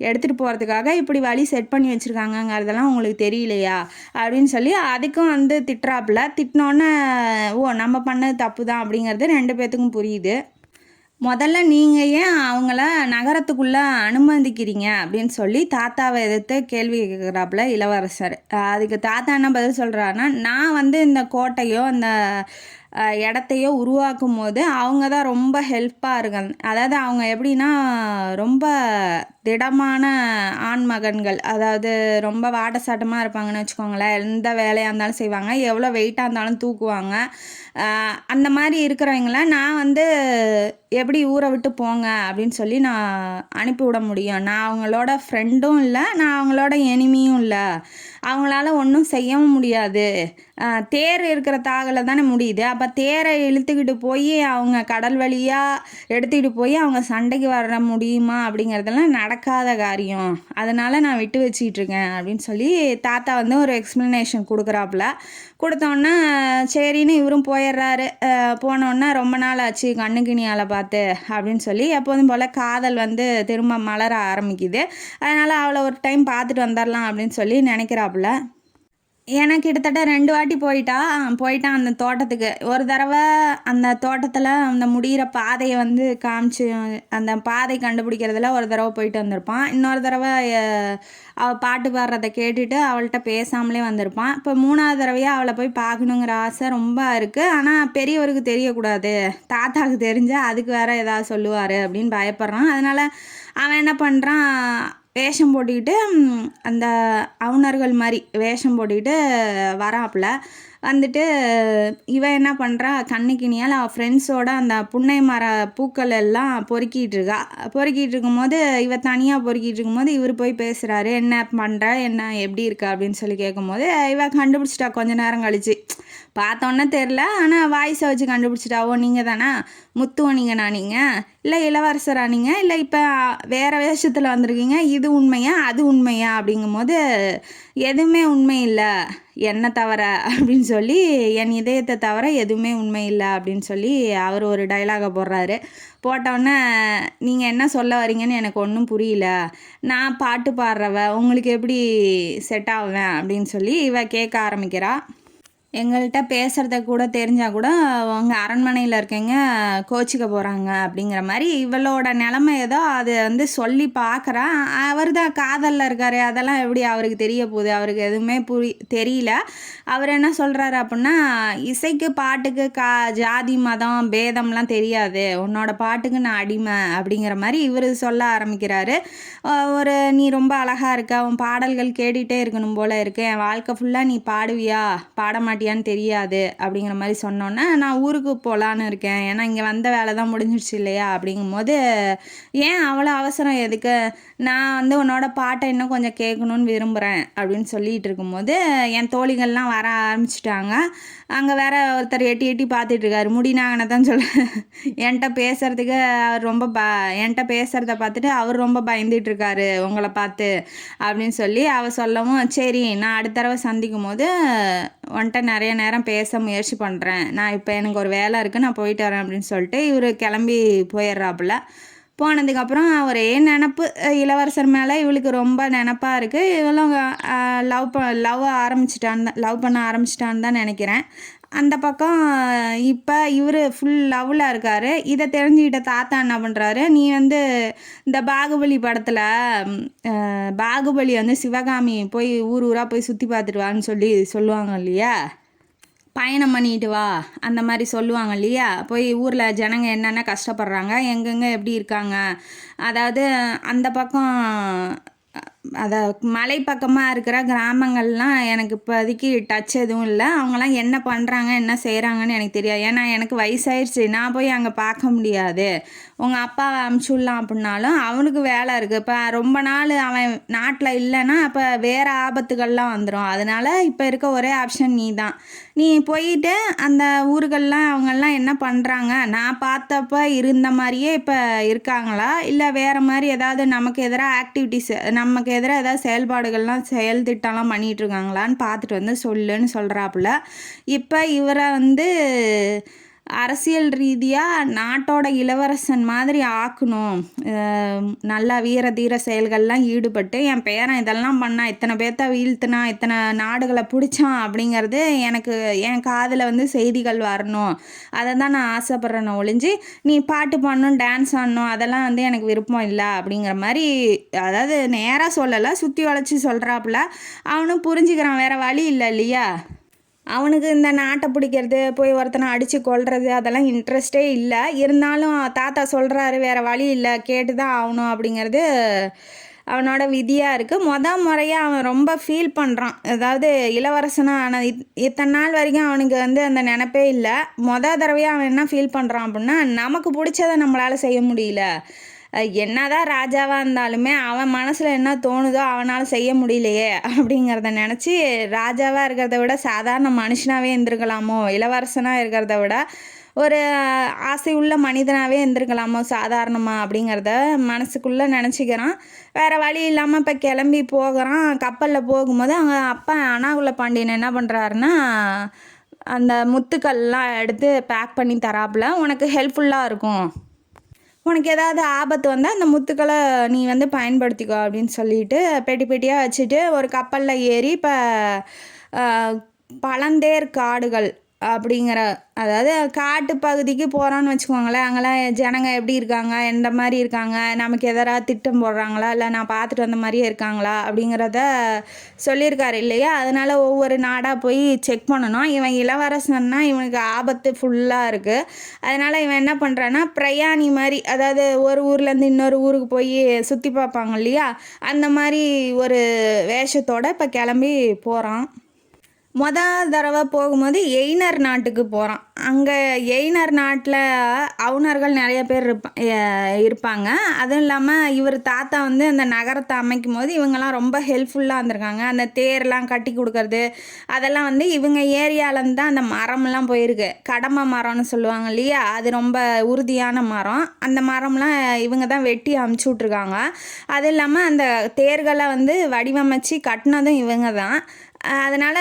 எடுத்துகிட்டு போகிறதுக்காக இப்படி வழி செட் பண்ணி வச்சுருக்காங்கங்கிறதெல்லாம் உங்களுக்கு தெரியலையா அப்படின்னு சொல்லி அதுக்கும் வந்து திட்டுறாப்புல. திட்டினோன்னே ஓ நம்ம பண்ணது தப்பு தான் அப்படிங்கிறது ரெண்டு பேர்த்துக்கும் புரியுது. முதல்ல நீங்கள் ஏன் அவங்கள நகரத்துக்குள்ளே அனுமதிக்கிறீங்க அப்படின்னு சொல்லி தாத்தாவை எதிர்த்து கேள்வி கேட்குறாப்புல இளவரசர். அதுக்கு தாத்தா என்ன பதில் சொல்கிறாருன்னா, நான் வந்து இந்த கோட்டையோ அந்த இடத்தையோ உருவாக்கும் போது அவங்க தான் ரொம்ப ஹெல்ப்பாக இருக்காங்க. அதாவது அவங்க எப்படின்னா ரொம்ப திடமான ஆண்மகன்கள், அதாவது ரொம்ப வாட்டசாட்டமாக இருப்பாங்கன்னு வச்சுக்கோங்களேன். எந்த வேலையாக இருந்தாலும் செய்வாங்க, எவ்வளோ வெயிட்டாக இருந்தாலும் தூக்குவாங்க. அந்த மாதிரி இருக்கிறவங்கள நான் வந்து எப்படி ஊரை விட்டு போங்க அப்படின்னு சொல்லி நான் அனுப்பிவிட முடியும்? நான் அவங்களோட ஃப்ரெண்டும் இல்லை, நான் அவங்களோட எனிமியும் இல்லை, அவங்களால ஒன்றும் செய்யவும் முடியாது. தேர் இருக்கிற தாகலை தானே முடியுது. அப்போ தேரை இழுத்துக்கிட்டு போய் அவங்க கடல் வழியாக எடுத்துக்கிட்டு போய் அவங்க சண்டைக்கு வர முடியுமா அப்படிங்கிறதெல்லாம் நடக்காத காரியம். அதனால் நான் விட்டு வச்சிட்ருக்கேன் அப்படின்னு சொல்லி தாத்தா வந்து ஒரு எக்ஸ்ப்ளனேஷன் கொடுக்குறாப்புல. கொடுத்தோன்னே சரின்னு இவரும் போயிடுறாரு. போனோன்னே ரொம்ப நாள் ஆச்சு கண்ணுக்கினியால் பார்த்து அப்படின்னு சொல்லி எப்போதும் போல் காதல் வந்து திரும்ப மலர ஆரம்பிக்குது. அதனால் அவளை ஒரு டைம் பார்த்துட்டு வந்துடலாம் அப்படின்னு சொல்லி நினைக்கிறாப்புல. எனக்கு கிட்டத்தட்ட 2 வாட்டி போயிட்டான் அந்த தோட்டத்துக்கு. ஒரு தடவை அந்த தோட்டத்தில் அந்த முடிகிற பாதையை வந்து காமிச்சு அந்த பாதை கண்டுபிடிக்கிறதுல ஒரு தடவை போயிட்டு வந்திருப்பான். இன்னொரு தடவை அவள் பாட்டு பாடுறதை கேட்டுட்டு அவள்கிட்ட பேசாமலே வந்திருப்பான். இப்போ 3ஆவது தடவையாக அவளை போய் பார்க்கணுங்கிற ஆசை ரொம்ப இருக்குது. ஆனால் பெரியவருக்கு தெரியக்கூடாது, தாத்தாவுக்கு தெரிஞ்சால் அதுக்கு வேறு ஏதாவது சொல்லுவார் அப்படின்னு பயப்படுறான். அதனால் அவன் என்ன பண்ணுறான், வேஷம் போட்டுக்கிட்டு அந்த அவுணர்கள் மாதிரி வேஷம் போட்டுக்கிட்டு வராப்புல. வந்துட்டு இவன் என்ன பண்ணுறா, கண்ணுக்கினியால் அவள் ஃப்ரெண்ட்ஸோட அந்த புன்னை மர பூக்கள் எல்லாம் பொறுக்கிட்டு இருக்கும்போது இவ தனியாக பொறுக்கிட்டு இருக்கும்போது இவர் போய் பேசுகிறாரு, என்ன பண்ணுற, என்ன எப்படி இருக்கா அப்படின்னு சொல்லி கேட்கும்போது இவ கண்டுபிடிச்சிட்டா கொஞ்ச நேரம் கழிச்சு. பார்த்தோன்னே தெரில, ஆனால் வாய்ஸை வச்சு கண்டுபிடிச்சிட்டா. ஓ நீங்கள் தானே முத்துவனிங்கண்ணா, நீங்கள் இல்லை இளவரசரா, நீங்கள் இல்லை இப்போ வேறு வேஷத்தில் வந்திருக்கீங்க, இது உண்மையா அது உண்மையா அப்படிங்கும்போது எதுவுமே உண்மை இல்லை என்னை தவிர அப்படின்னு சொல்லி, என் இதயத்தை தவிர எதுவுமே உண்மை இல்லை அப்படின்னு சொல்லி அவர் ஒரு டைலாகை போடுறாரு. போட்டோன்னே நீங்கள் என்ன சொல்ல வரீங்கன்னு எனக்கு ஒன்றும் புரியல, நான் பாட்டு பாடுறவ உங்களுக்கு எப்படி செட் ஆவேன் அப்படின்னு சொல்லி இவ கேட்க ஆரம்பிக்கிறா. எங்கள்கிட்ட பேசுகிறத கூட தெரிஞ்சால் கூட அவங்க அரண்மனையில் இருக்கீங்க கோச்சிக்க போகிறாங்க அப்படிங்கிற மாதிரி இவளோட நிலமை ஏதோ அது வந்து சொல்லி பார்க்குறான். அவர் தான் காதலில் இருக்கார், அதெல்லாம் எப்படி அவருக்கு தெரிய போகுது, அவருக்கு எதுவுமே தெரியல. அவர் என்ன சொல்கிறாரு அப்படின்னா, இசைக்கு பாட்டுக்கு ஜாதி மதம் பேதம்லாம் தெரியாது, உன்னோட பாட்டுக்கு நான் அடிமை அப்படிங்கிற மாதிரி இவர் சொல்ல ஆரம்பிக்கிறாரு. நீ ரொம்ப அழகாக இருக்க, உன் பாடல்கள் கேட்டுகிட்டே இருக்கணும் போல் இருக்கு, என் வாழ்க்கை ஃபுல்லாக நீ பாடுவியா பாட மாட்டியான்னு தெரியாது அப்படிங்கிற மாதிரி சொன்னோன்னே, நான் ஊருக்கு போகலான்னு இருக்கேன், ஏன்னா இங்கே வந்த வேலை தான் முடிஞ்சிடுச்சு இல்லையா அப்படிங்கும்போது, ஏன் அவ்வளோ அவசரம் எதுக்கு, நான் வந்து உன்னோட பாட்டை இன்னும் கொஞ்சம் கேட்கணுன்னு விரும்புகிறேன் அப்படின்னு சொல்லிகிட்டு இருக்கும்போது என் தோழிகள்லாம் வர ஆரம்பிச்சிட்டாங்க. அங்கே வேற ஒருத்தர் எட்டி பார்த்துட்ருக்காரு, முடினாங்கன்னு தான் என்கிட்ட பேசுகிறதுக்கு அவர் ரொம்ப என்கிட்ட பேசுகிறத பார்த்துட்டு அவர் ரொம்ப பயந்துட்டுருக்காரு உங்களை பார்த்து அப்படின்னு சொல்லி அவள் சொல்லவும், சரி நான் அடுத்த தடவை சந்திக்கும் போது உன்கிட்ட நிறைய நேரம் பேச முயற்சி பண்ணுறேன், நான் இப்போ எனக்கு ஒரு வேலை இருக்குது, நான் போயிட்டு வரேன் அப்படின்னு சொல்லிட்டு இவர் கிளம்பி போயிடுறாப்புல. போனதுக்கப்புறம் ஒரே நினப்பு இளவரசர் மேலே இவளுக்கு ரொம்ப நினப்பாக இருக்குது. இவளும் லவ் பண்ண ஆரம்பிச்சிட்டான்னு தான் நினைக்கிறேன். அந்த பக்கம் இப்போ இவர் ஃபுல் லவ்வில் இருக்கார். இதை தெரிஞ்சுக்கிட்ட தாத்தா என்ன பண்ணுறாரு, நீ வந்து இந்த பாகுபலி படத்தில் பாகுபலி வந்து சிவகாமி போய் ஊர் ஊராக போய் சுற்றி பார்த்துட்டு வான்னு சொல்லுவாங்க இல்லையா, பயணம் பண்ணிட்டு வா அந்த மாதிரி சொல்லுவாங்க இல்லையா, போய் ஊரில் ஜனங்க என்னென்ன கஷ்டப்படுறாங்க, எங்கெங்கே எப்படி இருக்காங்க, அதாவது அந்த பக்கம் அதை மலை பக்கமாக இருக்கிற கிராமங்கள்லாம் எனக்கு இப்போதைக்கு டச் எதுவும் இல்லை. அவங்களாம் என்ன பண்ணுறாங்க என்ன செய்கிறாங்கன்னு எனக்கு தெரியாது. ஏன்னா எனக்கு வயசாயிடுச்சு, நான் போய் அங்கே பார்க்க முடியாது. உங்கள் அப்பாவை அமுச்சுடலாம் அப்படின்னாலும் அவனுக்கு வேலை இருக்குது. இப்போ ரொம்ப நாள் அவன் நாட்டில் இல்லைன்னா அப்போ வேறு ஆபத்துகள்லாம் வந்துடும். அதனால் இப்போ இருக்க ஒரே ஆப்ஷன் நீ தான். நீ போயிட்டு அந்த ஊர்கள்லாம் அவங்கெல்லாம் என்ன பண்ணுறாங்க, நான் பார்த்தப்ப இருந்த மாதிரியே இப்போ இருக்காங்களா, இல்லை வேறு மாதிரி ஏதாவது நமக்கு எதிராக ஆக்டிவிட்டிஸ், நமக்கு எதிராக ஏதாவது செயல்பாடுகள்லாம் செயல் திட்டம்லாம் பண்ணிகிட்ருக்காங்களான்னு பார்த்துட்டு வந்து சொல்லுன்னு சொல்கிறாப்புல. இப்போ இவரை வந்து அரசியல் ரீதியாக நாட்டோட இளவரசன் மாதிரி ஆக்கணும், நல்லா வீர தீர செயல்கள்லாம் ஈடுபட்டு என் பேரன் இதெல்லாம் பண்ணால், இத்தனை பேர்த்த வீழ்த்தினா, இத்தனை நாடுகளை பிடிச்சான் அப்படிங்கிறது எனக்கு என் காதில் வந்து செய்திகள் வரணும், அதை தான் நான் ஆசைப்பட்றேன்னு ஒழிஞ்சு நீ பாட்டு பாடணும் டான்ஸ் ஆடணும் அதெல்லாம் வந்து எனக்கு விருப்பம் இல்லை அப்படிங்கிற மாதிரி, அதாவது நேராக சொல்லலை, சுற்றி வளைச்சி சொல்கிறாப்புல. அவனும் புரிஞ்சுக்கிறான், வேறு வழி இல்லை இல்லையா. அவனுக்கு இந்த நாட்டை பிடிக்கிறது, போய் ஒருத்தனை அடித்து கொல்றது அதெல்லாம் இன்ட்ரெஸ்டே இல்லை. இருந்தாலும் தாத்தா சொல்கிறாரு, வேறு வழி இல்லை, கேட்டு தான் ஆகணும் அப்படிங்கிறது அவனோட விதியாக இருக்குது. முறையாக அவன் ரொம்ப ஃபீல் பண்ணுறான். அதாவது இளவரசனாக ஆனால் இத்தனை நாள் வரைக்கும் அவனுக்கு வந்து அந்த நினப்பே இல்லை. தடவையாக அவன் என்ன ஃபீல் பண்ணுறான் அப்படின்னா, நமக்கு பிடிச்சதை நம்மளால் செய்ய முடியல, என்னதான் ராஜாவாக இருந்தாலுமே அவன் மனசில் என்ன தோணுதோ அவனால் செய்ய முடியலையே அப்படிங்கிறத நினச்சி, ராஜாவாக இருக்கிறத விட சாதாரண மனுஷனாகவே இருந்திருக்கலாமோ, இளவரசனாக இருக்கிறத விட ஒரு ஆசை உள்ள மனிதனாகவே இருந்திருக்கலாமோ சாதாரணமாக அப்படிங்கிறத மனசுக்குள்ளே நினச்சிக்கிறான். வேறு வழி இல்லாமல் இப்போ கிளம்பி போகிறான். கப்பலில் போகும்போது அவங்க அப்பா அனாகுல பாண்டியன் என்ன பண்ணுறாருன்னா, அந்த முத்துக்கள்லாம் எடுத்து பேக் பண்ணி தராப்புல, உனக்கு ஹெல்ப்ஃபுல்லாக இருக்கும், உனக்கு ஏதாவது ஆபத்து வந்தால் அந்த முத்துக்களை நீ வந்து பயன்படுத்திக்கோ அப்படின்னு சொல்லிட்டு பெட்டியாக வச்சுட்டு ஒரு கப்பலில் ஏறி இப்போ பழந்தேர் காடுகள் அப்படிங்கிற, அதாவது காட்டு பகுதிக்கு போகிறான்னு வச்சுக்கோங்களேன். அங்கெல்லாம் ஜனங்க எப்படி இருக்காங்க, எந்த மாதிரி இருக்காங்க, நமக்கு எதாவது திட்டம் போடுறாங்களா, இல்லை நான் பார்த்துட்டு வந்த மாதிரியே இருக்காங்களா அப்படிங்கிறத சொல்லியிருக்காரு இல்லையா. அதனால் ஒவ்வொரு நாடாக போய் செக் பண்ணணும். இவன் இளவரசன்னா இவனுக்கு ஆபத்து ஃபுல்லாக இருக்குது. அதனால் இவன் என்ன பண்ணுறான்னா, பிரயாணி மாதிரி, அதாவது ஒரு ஊர்லேருந்து இன்னொரு ஊருக்கு போய் சுற்றி பார்ப்பாங்க இல்லையா, அந்த மாதிரி ஒரு வேஷத்தோடு இப்போ கிளம்பி போகிறான். தடவை போகும்போது எய்னர் நாட்டுக்கு போகிறான். அங்கே எய்னர் நாட்டில் அவுணர்கள் நிறைய பேர் இருப்பாங்க. அதுவும் இல்லாமல் இவர் தாத்தா வந்து அந்த நகரத்தை அமைக்கும் போது இவங்கெல்லாம் ரொம்ப ஹெல்ப்ஃபுல்லாக இருந்திருக்காங்க. அந்த தேர்லாம் கட்டி கொடுக்கறது அதெல்லாம் வந்து இவங்க ஏரியாவிலேருந்து தான் அந்த மரம்லாம் போயிருக்கு. கடமை மரம்னு சொல்லுவாங்க இல்லையா, அது ரொம்ப உறுதியான மரம். அந்த மரம்லாம் இவங்க தான் வெட்டி அமுச்சு விட்ருக்காங்க. அது இல்லாமல் அந்த தேர்களை வந்து வடிவமைச்சு கட்டினதும் இவங்க தான். அதனால்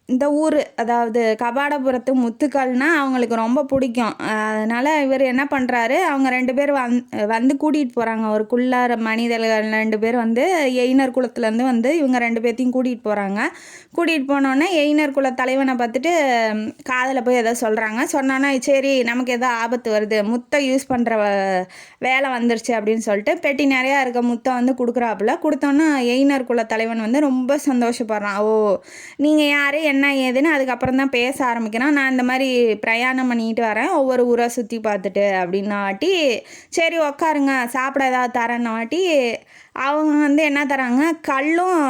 இந்த ஊர், அதாவது கபாடபுரத்து முத்துக்கள்னால் அவங்களுக்கு ரொம்ப பிடிக்கும். அதனால் இவர் என்ன பண்ணுறாரு, அவங்க 2 பேர் வந்து கூட்டிகிட்டு போகிறாங்க. ஒரு குள்ளார மனிதர்கள் 2 பேர் வந்து எய்னர் குலத்துலேருந்து வந்து இவங்க 2 பேர்த்தையும் கூட்டிகிட்டு போகிறாங்க. கூட்டிகிட்டு போனோன்னே எய்னர் குல தலைவனை பார்த்துட்டு காதில் போய் எதோ சொல்கிறாங்க. சொன்னோன்னா சரி நமக்கு எதோ ஆபத்து வருது, முத்தை யூஸ் பண்ணுற வேலை வந்துருச்சு அப்படின்னு சொல்லிட்டு பெட்டி நிறையா இருக்க முத்தை வந்து கொடுக்குறாப்புல. கொடுத்தோன்னா எய்னர் குல தலைவன் வந்து ரொம்ப சந்தோஷப்படுறான். ஓ நீங்கள் யார் என்ன ஏதுன்னு அதுக்கப்புறம் தான் பேச ஆரம்பிக்கிறான். நான் இந்த மாதிரி பிரயாணம் பண்ணிட்டு வரேன், ஒவ்வொரு ஊரை சுற்றி பார்த்துட்டு அப்படின்னாட்டி, சரி உக்காருங்க சாப்பிட ஏதாவது தரேன்னா வாட்டி அவங்க வந்து என்ன தராங்க, கல்லும்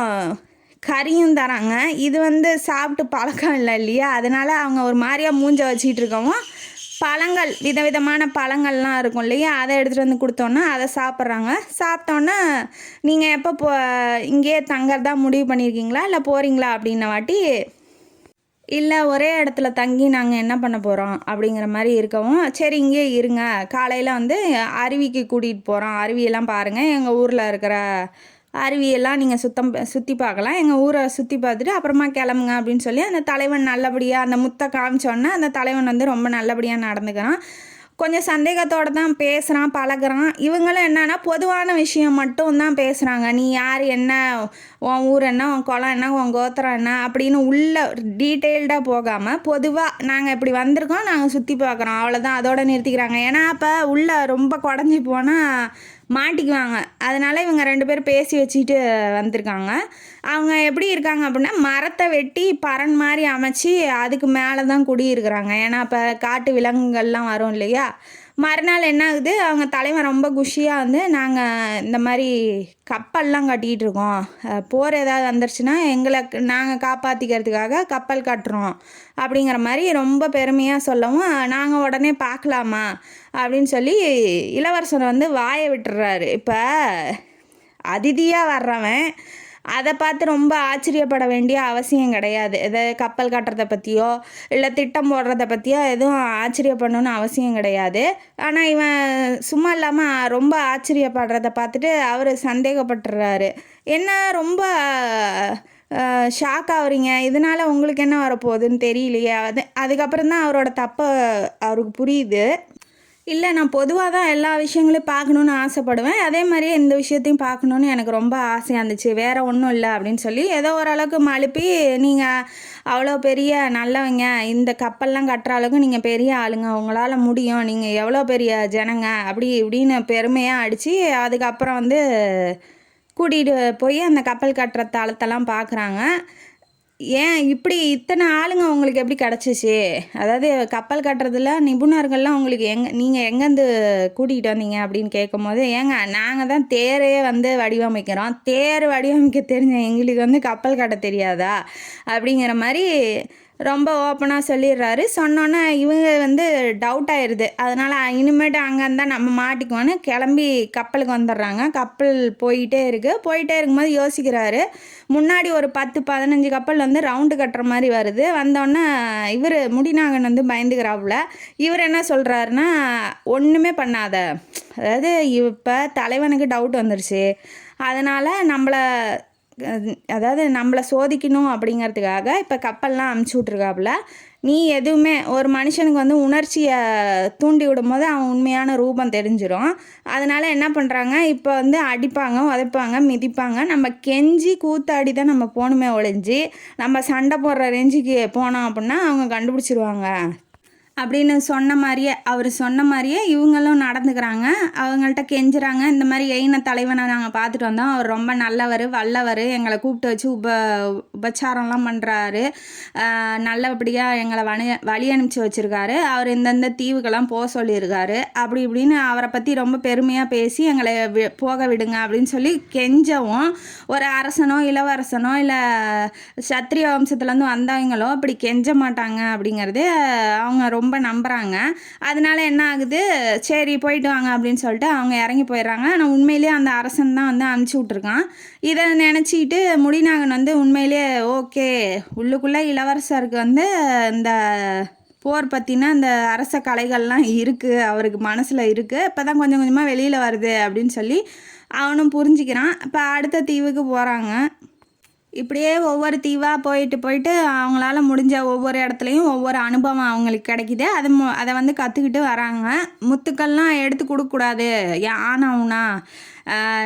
கறியும் தராங்க. இது வந்து சாப்பிட்டு பழக்கம் இல்லை இல்லையா, அதனால் அவங்க ஒரு மாதிரியாக மூஞ்ச வச்சுக்கிட்டு இருக்கவும் பழங்கள், விதவிதமான பழங்கள்லாம் இருக்கும் இல்லையா, அதை எடுத்துகிட்டு வந்து கொடுத்தோன்னா அதை சாப்பிட்றாங்க. சாப்பிட்டோன்னா நீங்கள் எப்போ இங்கேயே தங்கறதா முடிவு பண்ணியிருக்கீங்களா இல்லை போகிறீங்களா அப்படின்ன வாட்டி, இல்லை ஒரே இடத்துல தங்கி நாங்கள் என்ன பண்ண போகிறோம் அப்படிங்கிற மாதிரி இருக்கவும், சரி இங்கே இருங்க, காலையில் வந்து அருவிக்கு கூட்டிகிட்டு போகிறோம், அருவியெல்லாம் பாருங்கள், எங்கள் ஊரில் இருக்கிற அருவியெல்லாம் நீங்கள் சுற்றி பார்க்கலாம், எங்கள் ஊரை சுற்றி பார்த்துட்டு அப்புறமா கிளம்புங்க அப்படின்னு சொல்லி அந்த தலைவன் நல்லபடியாக அந்த முத்தை காமிச்சோன்னே அந்த தலைவன் வந்து ரொம்ப நல்லபடியாக நடந்துக்கிறான். கொஞ்சம் சந்தேகத்தோடு தான் பேசுகிறான், பழகுறான். இவங்களும் என்னன்னா பொதுவான விஷயம் மட்டும் தான் பேசுகிறாங்க. நீ யார், என்ன, உன் ஊர் என்ன, உன் குளம் என்ன, உன் கோத்திரம் என்ன அப்படின்னு உள்ள டீட்டெயில்டாக போகாமல் பொதுவாக நாங்கள் இப்படி வந்திருக்கோம், நாங்கள் சுற்றி பார்க்குறோம், அவ்வளோதான், அதோடு நிறுத்திக்கிறாங்க. ஏன்னா அப்போ உள்ளே ரொம்ப குடஞ்சி போனால் மாட்டிக்குவாங்க. அதனால் இவங்க 2 பேர் பேசி வச்சுட்டு வந்திருக்காங்க. அவங்க எப்படி இருக்காங்க அப்படின்னா, மரத்தை வெட்டி பரண் மாதிரி அமைச்சு அதுக்கு மேலே தான் குடியிருக்கிறாங்க. ஏன்னா இப்போ காட்டு விலங்குகள்லாம் வரும் இல்லையா. மறுநாள் என்ன ஆகுது, அவங்க தலைவன் ரொம்ப குஷியாக வந்து நாங்கள் இந்த மாதிரி கப்பல்லாம் கட்டிகிட்டு இருக்கோம், போர் ஏதாவது வந்துருச்சுன்னா எங்களை நாங்கள் காப்பாற்றிக்கிறதுக்காக கப்பல் கட்டுறோம் அப்படிங்கிற மாதிரி ரொம்ப பெருமையாக சொல்லவும், நாங்கள் உடனே பார்க்கலாமா அப்படின்னு சொல்லி இளவரசர் வந்து வாயை விட்டுறாரு. இப்போ அதிதியாக வர்றவன் அதை பார்த்து ரொம்ப ஆச்சரியப்பட வேண்டிய அவசியம் கிடையாது. எதை கப்பல் கட்டுறதை பற்றியோ இல்லை திட்டம் போடுறத பற்றியோ எதுவும் ஆச்சரியப்படணுன்னு அவசியம் கிடையாது. ஆனால் இவன் சும்மா இல்லாமல் ரொம்ப ஆச்சரியப்படுறத பார்த்துட்டு அவர் சந்தேகப்பட்டுறாரு. என்ன ரொம்ப ஷாக் ஆகுறீங்க, இதனால் உங்களுக்கு என்ன வரப்போகுதுன்னு தெரியலையே. அதுக்கப்புறம் தான் அவரோட தப்பை அவருக்கு புரியுது. இல்லை, நான் பொதுவாக தான் எல்லா விஷயங்களையும் பார்க்கணுன்னு ஆசைப்படுவேன், அதே மாதிரியே இந்த விஷயத்தையும் பார்க்கணுன்னு எனக்கு ரொம்ப ஆசையாக இருந்துச்சு, வேறு ஒன்றும் இல்லை அப்படின்னு சொல்லி ஏதோ ஓரளவுக்கு மழுப்பி, நீங்கள் அவ்வளோ பெரிய நல்லவங்க, இந்த கப்பல்லாம் கட்டுற அளவுக்கு நீங்கள் பெரிய ஆளுங்க, உங்களால் முடியும், நீங்கள் எவ்வளோ பெரிய ஜனங்க அப்படி இப்படின்னு பெருமையாக அடித்து அதுக்கப்புறம் வந்து கூட்டிகிட்டு போய் அந்த கப்பல் கட்டுற தளத்தெல்லாம் பார்க்குறாங்க. ஏன் இப்படி இத்தனை ஆளுங்க உங்களுக்கு எப்படி கிடச்சிச்சு, அதாவது கப்பல் கட்டுறதுல நிபுணர்கள்லாம் உங்களுக்கு நீங்கள் எங்கேருந்து கூட்டிகிட்டு வந்தீங்க அப்படின்னு கேட்கும் போது, ஏங்க நாங்கள் தான் தேரே வந்து வடிவமைக்கிறோம், தேர் வடிவமைக்க தெரிஞ்ச எங்களுக்கு வந்து கப்பல் கட்ட தெரியாதா அப்படிங்கிற மாதிரி ரொம்ப ஓப்பனாக சொல்லிடுறாரு. சொன்னோன்னே இவங்க வந்து டவுட் ஆயிடுது. அதனால் இனிமேட்டு அங்கே இருந்தால் நம்ம மாட்டிக்குவோன்னு கிளம்பி கப்பலுக்கு வந்துடுறாங்க. கப்பல் போயிட்டே இருக்கும்போது யோசிக்கிறாரு. முன்னாடி ஒரு 10-15 கப்பல் வந்து ரவுண்டு கட்டுற மாதிரி வருது. வந்தோடனே இவர் முடிநாகன் வந்து பயந்துக்கிறாப்புல. இவர் என்ன சொல்கிறாருன்னா, ஒன்றுமே பண்ணாத, அதாவது இப்போ தலைவனுக்கு டவுட் வந்துருச்சு, அதனால் நம்மளை சோதிக்கணும் அப்படிங்கிறதுக்காக இப்போ கப்பல்லாம் அமுச்சு விட்ருக்காப்புல. நீ எதுவுமே ஒரு மனுஷனுக்கு வந்து உணர்ச்சியை தூண்டி விடும் போது அவன் உண்மையான ரூபம் தெரிஞ்சிடும். அதனால் என்ன பண்ணுறாங்க, இப்போ வந்து அடிப்பாங்க, உதைப்பாங்க, மிதிப்பாங்க, நம்ம கெஞ்சி கூத்தாடி தான் நம்ம போகணுமே ஒழிஞ்சு நம்ம சண்டை போடுற ரேஞ்சுக்கு போனோம் அப்படின்னா அவங்க கண்டுபிடிச்சிருவாங்க அப்படின்னு அவர் சொன்ன மாதிரியே இவங்களும் நடந்துக்கிறாங்க. அவங்கள்ட்ட கெஞ்சுறாங்க, இந்த மாதிரி எயின தலைவனை நாங்கள் பார்த்துட்டு வந்தோம், அவர் ரொம்ப நல்லவர், வல்லவர், எங்களை கூப்பிட்டு வச்சு உபச்சாரம்லாம் பண்ணுறாரு, நல்லபடியாக எங்களை வழி அனுப்பிச்சி வச்சுருக்காரு, அவர் இந்தந்த தீவுக்கெல்லாம் போக சொல்லியிருக்காரு அப்படி இப்படின்னு அவரை பற்றி ரொம்ப பெருமையாக பேசி எங்களை போக விடுங்க அப்படின்னு சொல்லி கெஞ்சவும், ஒரு அரசனோ இளவரசனோ இல்லை சத்திரிய வம்சத்துலேருந்து வந்தவங்களோ அப்படி கெஞ்ச மாட்டாங்க அப்படிங்கிறது அவங்க ரொம்ப நம்புகிறாங்க. அதனால என்ன ஆகுது, சரி போயிட்டு வாங்க அப்படின்னு சொல்லிட்டு அவங்க இறங்கி போயிடுறாங்க. ஆனால் உண்மையிலேயே அந்த அரசன் தான் வந்து அனுப்பிச்சி விட்ருக்கான். இதை நினச்சிக்கிட்டு முடிநாகன் வந்து உண்மையிலேயே ஓகே, உள்ளுக்குள்ளே இளவரசருக்கு வந்து இந்த போர் பற்றினா இந்த அரச கலைகள்லாம் இருக்குது, அவருக்கு மனசில் இருக்குது, இப்போ தான் கொஞ்சம் கொஞ்சமாக வெளியில் வருது அப்படின்னு சொல்லி அவனும் புரிஞ்சுக்கிறான். இப்போ அடுத்த தீவுக்கு போகிறாங்க. இப்படியே ஒவ்வொரு தீவாக போயிட்டு அவங்களால முடிஞ்ச ஒவ்வொரு இடத்துலையும் ஒவ்வொரு அனுபவம் அவங்களுக்கு கிடைக்கிது. அதை வந்து கற்றுக்கிட்டு வராங்க. முத்துக்கள்லாம் எடுத்து கொடுக்கக்கூடாது, ஆனாவுனா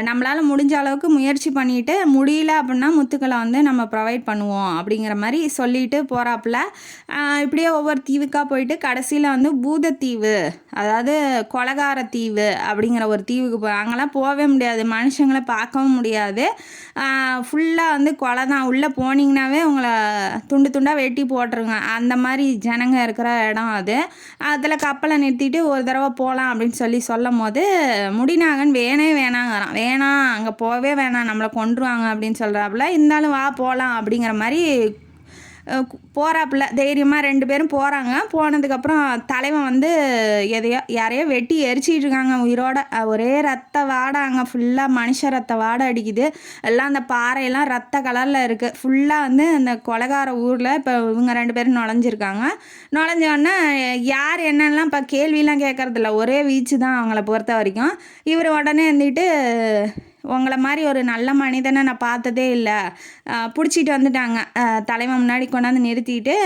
நம்மளால் முடிஞ்ச அளவுக்கு முயற்சி பண்ணிவிட்டு முடியல அப்படின்னா முத்துக்களை வந்து நம்ம ப்ரொவைட் பண்ணுவோம் அப்படிங்கிற மாதிரி சொல்லிட்டு போகிறாப்புல. இப்படியே ஒவ்வொரு தீவுக்காக போயிட்டு கடைசியில் வந்து பூதத்தீவு, அதாவது கொலகார தீவு அப்படிங்கிற ஒரு தீவுக்கு அங்கெல்லாம் போகவே முடியாது, மனுஷங்களை பார்க்கவும் முடியாது, ஃபுல்லாக வந்து கொலை தான், உள்ளே போனீங்கன்னாவே உங்களை துண்டு துண்டாக வெட்டி போட்டுருங்க, அந்த மாதிரி ஜனங்க இருக்கிற இடம் அது. அதில் கப்பலை நிறுத்திட்டு ஒரு தடவை போகலாம் அப்படின்னு சொல்லும் போது முடிநாகன் வேணாங்கிறான், வேணாம் அங்கே போகவே வேணாம், நம்மளை கொன்றுவாங்க அப்படின்னு சொல்கிறாப்புல. இருந்தாலும் வா போகலாம் அப்படிங்கிற மாதிரி போகிறாப்புல. தைரியமாக 2 பேரும் போகிறாங்க. போனதுக்கப்புறம் தலைவன் வந்து யாரையோ வெட்டி எரிச்சிட்டு இருக்காங்க உயிரோட, ஒரே ரத்த வாடை, அங்கே ஃபுல்லாக மனுஷ ரத்த வாடை அடிக்குது, எல்லாம் அந்த பாறையெல்லாம் ரத்த கலரில் இருக்குது. ஃபுல்லாக வந்து அந்த கொலகார ஊரில் இப்போ இவங்க 2 பேரும் நுழைஞ்சோடனே யார் என்னெல்லாம் இப்போ கேள்வியெலாம் கேட்குறதில்ல, ஒரே வீச்சு தான் அவங்கள பொறுத்த வரைக்கும். இவர் உடனே இருந்துட்டு உங்கள மாரி ஒரு நல்ல மனிதனை நான் பார்த்ததே இல்ல. புடிச்சிட்டு வந்துட்டாங்க. தலைவன் முன்னாடி கொண்டாந்து நிறுத்திட்டு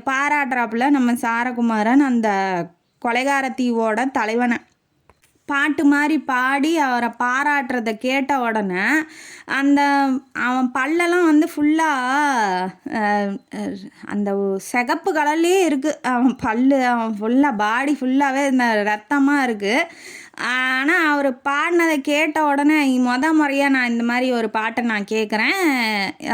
பாராட்டுறாப்புல நம்ம சாரகுமாரன் அந்த கொலைகார தீவோட தலைவன. பாட்டு மாரி பாடி அவர பாராட்டுறத கேட்ட உடனே, அந்த அவன் பல்லெல்லாம் வந்து ஃபுல்லா அ அ அந்த சிகப்பு கலர்லயே இருக்கு. அவன் பல்லு அவன் ஃபுல்லா பாடி ஃபுல்லாவே இந்த ரத்தமா இருக்கு. ஆனா, அவரு பாடுனத கேட்ட உடனே முறையா நான் இந்த மாரி ஒரு பாட்ட நான் கேட்குறேன்.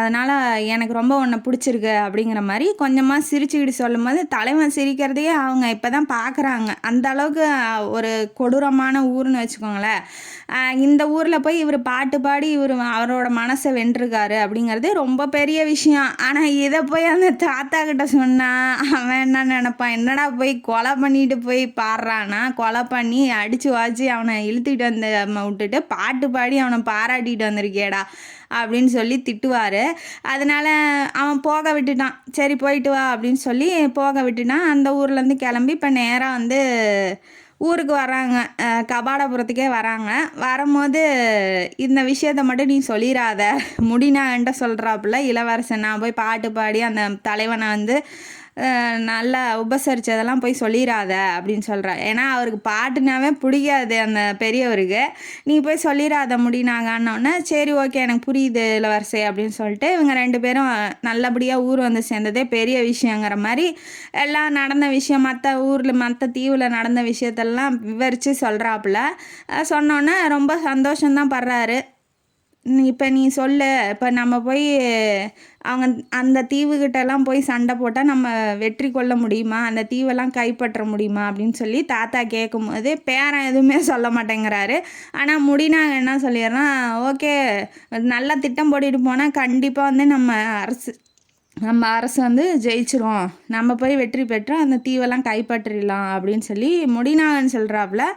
அதனால எனக்கு ரொம்ப உன்ன புடிச்சிருக்கு அப்படிங்கிற மாரி கொஞ்சமா சிரிச்சுக்கிட்டு சொல்லும்போது, தலைவன் சிரிக்கிறதையே அவங்க இப்ப தான் பார்க்குறாங்க. அந்த அளவுக்கு ஒரு கொடூரமான ஊருன்னு வச்சுக்கோங்களேன். இந்த ஊர்ல போய் இவரு பாட்டு பாடி அவரோட மனச வென்றுருக்காரு அப்படிங்கிறது ரொம்ப பெரிய விஷயம். ஆனா, இத போய் அந்த தாத்தா கிட்ட சொன்னா, அவன் என்ன நெனைப்பான்? என்னடா போய் கொலை பண்ணிட்டு போய் பாடுறான்னா, கொலை பண்ணி அடிச்சு வாச்சு அவனை இழுத்துக்கிட்டு வந்து விட்டுட்டு பாட்டு பாடி அவனை பாராட்டிட்டு வந்திருக்கேடா அப்படின்னு சொல்லி திட்டுவார். அதனால அவன் போக விட்டுட்டான். சரி போயிட்டு வா அப்படின்னு சொல்லி போக விட்டுட்டான். அந்த ஊர்லேருந்து கிளம்பி இப்போ நேராக வந்து ஊருக்கு வராங்க. கபாடபுரத்துக்கே வராங்க. வரும்போது இந்த விஷயத்த மட்டும் நீ சொல்லிடாத, முடினான்ட்ட சொல்கிறாப்புல இளவரசன். நான் போய் பாட்டு பாடி அந்த தலைவனை வந்து நல்லா உபசரித்ததெல்லாம் போய் சொல்லிடாத அப்படின்னு சொல்கிறேன். ஏன்னா அவருக்கு பாட்டுனாவே பிடிக்காது அந்த பெரியவருக்கு. நீ போய் சொல்லிடாத முடினாங்கன்னொன்னே, சரி ஓகே எனக்கு புரியுது இளவரசே அப்படின்னு சொல்லிட்டு இவங்க 2 பேரும் நல்லபடியாக ஊர் வந்து சேர்ந்ததே பெரிய விஷயங்கிற மாதிரி எல்லாம் நடந்த விஷயம், மற்ற தீவில் நடந்த விஷயத்தெல்லாம் விவரித்து சொல்கிறாப்புல. சொன்னோன்னே ரொம்ப சந்தோஷம்தான் படுறாரு. இப்போ நீ சொல்லு, இப்போ நம்ம போய் அவங்க அந்த தீவுகிட்டலாம் போய் சண்டை போட்டால் நம்ம வெற்றி கொள்ள முடியுமா, அந்த தீவெல்லாம் கைப்பற்ற முடியுமா அப்படின்னு சொல்லி தாத்தா கேட்கும்போது பேரன் எதுவுமே சொல்ல மாட்டேங்கிறாரு. ஆனால் முடினாங்க என்ன சொல்லிடுறான், ஓகே நல்லா திட்டம் போட்டுட்டு போனால் கண்டிப்பாக வந்து நம்ம அரசு வந்து ஜெயிச்சிரும், நம்ம போய் வெற்றி பெற்று அந்த தீவெல்லாம் கைப்பற்றிடலாம் அப்படின்னு சொல்லி முடினாகன்னு சொல்கிறாப்புல.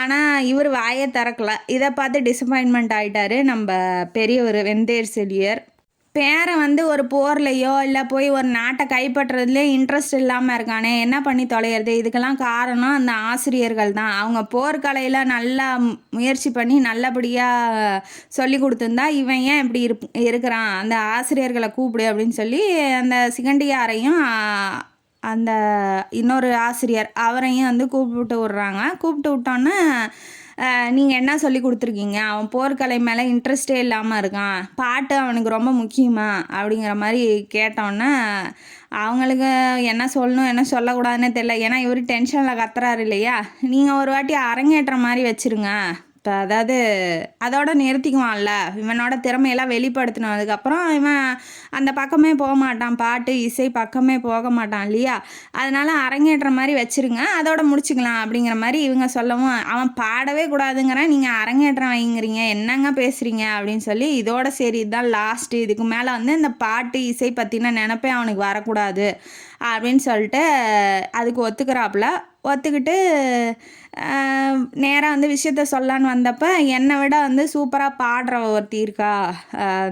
ஆனால் இவர் வாயை திறக்கல. இதை பார்த்து டிசப்பாயின்மெண்ட் ஆகிட்டாரு நம்ம பெரியவர் வெந்தேர் செழியர். பேரன் வந்து ஒரு போர்லையோ இல்லை போய் ஒரு நாட்டை கைப்பற்றுறதுலேயே இன்ட்ரெஸ்ட் இல்லாமல் இருக்கானே, என்ன பண்ணி தொலைகிறது? இதுக்கெல்லாம் காரணம் அந்த ஆசிரியர்கள் தான். அவங்க போர்க்கலையில் நல்லா முயற்சி பண்ணி நல்லபடியாக சொல்லி கொடுத்துருந்தா இவன் ஏன் இப்படி இருக்கிறான்? அந்த ஆசிரியர்களை கூப்பிடு அப்படின்னு சொல்லி அந்த சிகண்டியாரையும் அந்த இன்னொரு ஆசிரியர் அவரையும் வந்து கூப்பிட்டு விட்றாங்க. கூப்பிட்டு விட்டோன்னே, நீங்கள் என்ன சொல்லி கொடுத்துருக்கீங்க? அவன் போர்க்கலை மேலே இன்ட்ரெஸ்டே இல்லாமல் இருக்கான், பாட்டு அவனுக்கு ரொம்ப முக்கியமா அப்படிங்கிற மாதிரி கேட்டோன்னே அவங்களுக்கு என்ன சொல்லணும் என்ன சொல்லக்கூடாதுன்னே தெரியல. ஏன்னா இவர் டென்ஷனில் கத்துறாரு இல்லையா. நீங்கள் ஒரு வாட்டி அரங்கேற்ற மாதிரி வச்சுருங்க. இப்போ அதாவது அதோட நிறுத்திக்குவான்ல, இவனோட திறமையெல்லாம் வெளிப்படுத்தினதுக்கப்புறம் இவன் அந்த பக்கமே போக மாட்டான், பாட்டு இசை பக்கமே போக மாட்டான் இல்லையா. அதனால் அரங்கேற்ற மாதிரி வச்சுருங்க, அதோட முடிச்சுக்கலாம் அப்படிங்கிற மாதிரி இவங்க சொல்லவும், அவன் பாடவே கூடாதுங்கிறேன், நீங்கள் அரங்கேற்றம் வைங்கிறீங்க, என்னங்க பேசுகிறீங்க அப்படின்னு சொல்லி இதோட சரி இதுதான் லாஸ்ட்டு, இதுக்கு மேலே வந்து இந்த பாட்டு இசை பற்றின நினப்பே அவனுக்கு வரக்கூடாது அப்படின்னு சொல்லிட்டு அதுக்கு ஒத்துக்கிறாப்புல. ஒத்துக்கிட்டு நேராக வந்து விஷயத்த சொல்லலான்னு வந்தப்போ, என்னை விட வந்து சூப்பராக பாடுற ஒருத்தி இருக்கா,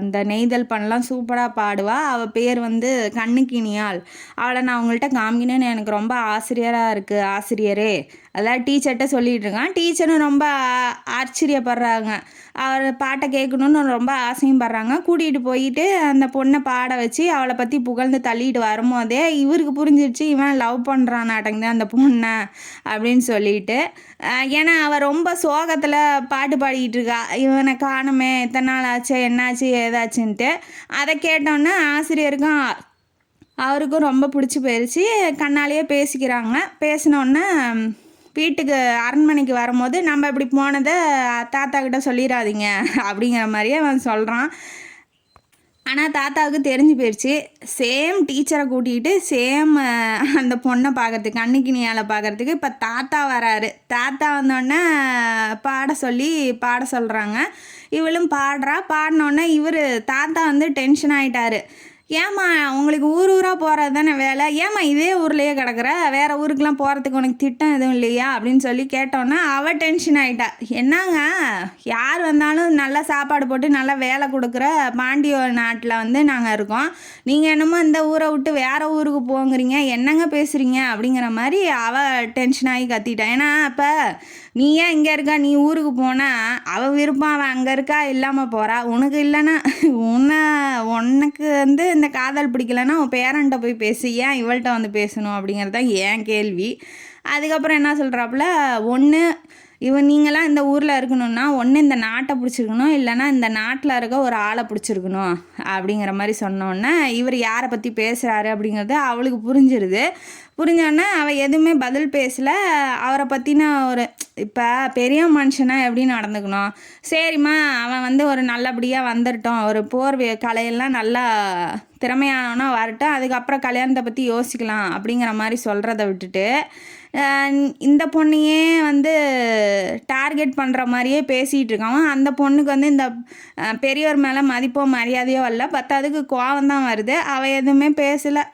இந்த நெய்தல் பண்ணலாம் சூப்பராக பாடுவா, அவள் பேர் வந்து கண்ணுக்கினியாள், அவளை நான் உங்கள்கிட்ட காமிக்கணுன்னு எனக்கு ரொம்ப ஆசிரியரே அதாவது டீச்சர்கிட்ட சொல்லிகிட்டு இருக்கான். டீச்சரும் ரொம்ப ஆச்சரியப்படுறாங்க, அவர் பாட்டை கேட்கணுன்னு ரொம்ப ஆசையும் படுறாங்க. கூட்டிகிட்டு போயிட்டு அந்த பொண்ணை பாட வச்சு அவளை பற்றி புகழ்ந்து தள்ளிட்டு வரும்போதே இவருக்கு புரிஞ்சிடுச்சு இவன் லவ் பண்ணுறான் நாட்டங்க அந்த பொண்ணை அப்படின்னு சொல்லிட்டு. ஏன்னா அவள் ரொம்ப சோகத்தில் பாட்டு பாடிக்கிட்டு இருக்கா, இவனை காணுமே எத்தனை நாள் ஆச்சு என்னாச்சு ஏதாச்சுன்ட்டு. அதை கேட்டோன்னே ஆசிரியருக்கும் அவருக்கும் ரொம்ப பிடிச்சி போயிடுச்சு. கண்ணாலேயே பேசிக்கிறாங்க. பேசினோன்னே வீட்டுக்கு அரண்மனைக்கு வரும்போது, நம்ம இப்படி போனதை தாத்தா கிட்ட சொல்லிடாதீங்க அப்படிங்கிற மாதிரியே அவன் சொல்கிறான். ஆனால் தாத்தாவுக்கு தெரிஞ்சு போயிடுச்சு. சேம் டீச்சரை கூட்டிகிட்டு சேம் அந்த பொண்ணை பார்க்கறதுக்கு கண்ணுக்கினியால் பார்க்கறதுக்கு இப்போ தாத்தா வராரு. தாத்தா வந்தோடனே பாட சொல்கிறாங்க. இவளும் பாடினோடனே இவர் தாத்தா வந்து டென்ஷன் ஆகிட்டாரு. ஏம்மா உங்களுக்கு ஊராக போகிறது தானே வேலை, ஏம்மா இதே ஊர்லேயே கிடக்குற, வேறு ஊருக்கெலாம் போகிறதுக்கு உனக்கு திட்டம் எதுவும் இல்லையா அப்படின்னு சொல்லி கேட்டோன்னா அவள் டென்ஷன் ஆகிட்டா. என்னங்க யார் வந்தாலும் நல்லா சாப்பாடு போட்டு நல்லா வேலை கொடுக்குற பாண்டிய நாட்டில் வந்து நாங்கள் இருக்கோம், நீங்கள் என்னமோ இந்த ஊரை விட்டு வேறு ஊருக்கு போங்கிறீங்க, என்னங்க பேசுகிறீங்க அப்படிங்கிற மாதிரி அவள் டென்ஷன் ஆகி கத்திட்டான். ஏன்னா இப்போ நீ ஏன் இங்கே இருக்கா, நீ ஊருக்கு போனால் அவள் விருப்பம், அவன் அங்கே இருக்கா இல்லாமல் போகிறா, உனக்கு இல்லைன்னா உனக்கு வந்து இந்த காதல் பிடிக்கலன்னா உன் பேரண்ட்டை போய் பேசு, ஏன் இவள்கிட்ட வந்து பேசணும் அப்படிங்கிறது தான் என் கேள்வி. அதுக்கப்புறம் என்ன சொல்கிறாப்புல, ஒன்று நீங்களாம் இந்த ஊரில் இருக்கணும்னா ஒன்று இந்த நாட்டை பிடிச்சிருக்கணும், இல்லைன்னா இந்த நாட்டில் இருக்க ஒரு ஆளை பிடிச்சிருக்கணும் அப்படிங்கிற மாதிரி சொன்னோன்னே இவர் யாரை பற்றி பேசுகிறாரு அப்படிங்கிறது அவளுக்கு புரிஞ்சிருது. புரிஞ்சோடனே அவள் எதுவுமே பதில் பேசலை. அவரை பற்றின ஒரு இப்போ பெரிய மனுஷனா எப்படி நடந்துக்கணும், சரிம்மா அவன் வந்து ஒரு நல்லபடியாக வந்துட்டோம், ஒரு போர் கலையெல்லாம் நல்லா திறமையானவனா வரட்டும், அதுக்கப்புறம் கல்யாணத்தை பற்றி யோசிக்கலாம் அப்படிங்கிற மாதிரி சொல்கிறத விட்டுட்டு இந்த பொண்ணையே வந்து டார்கெட் பண்ணுற மாதிரியே பேசிகிட்டு இருக்கான். அந்த பொண்ணுக்கு வந்து இந்த பெரியவர் மேலே மதிப்போ மரியாதையோ இல்லை, பத்தாவதுக்கு கோவம் தான் வருது. அவள் எதுவுமே பேசலை.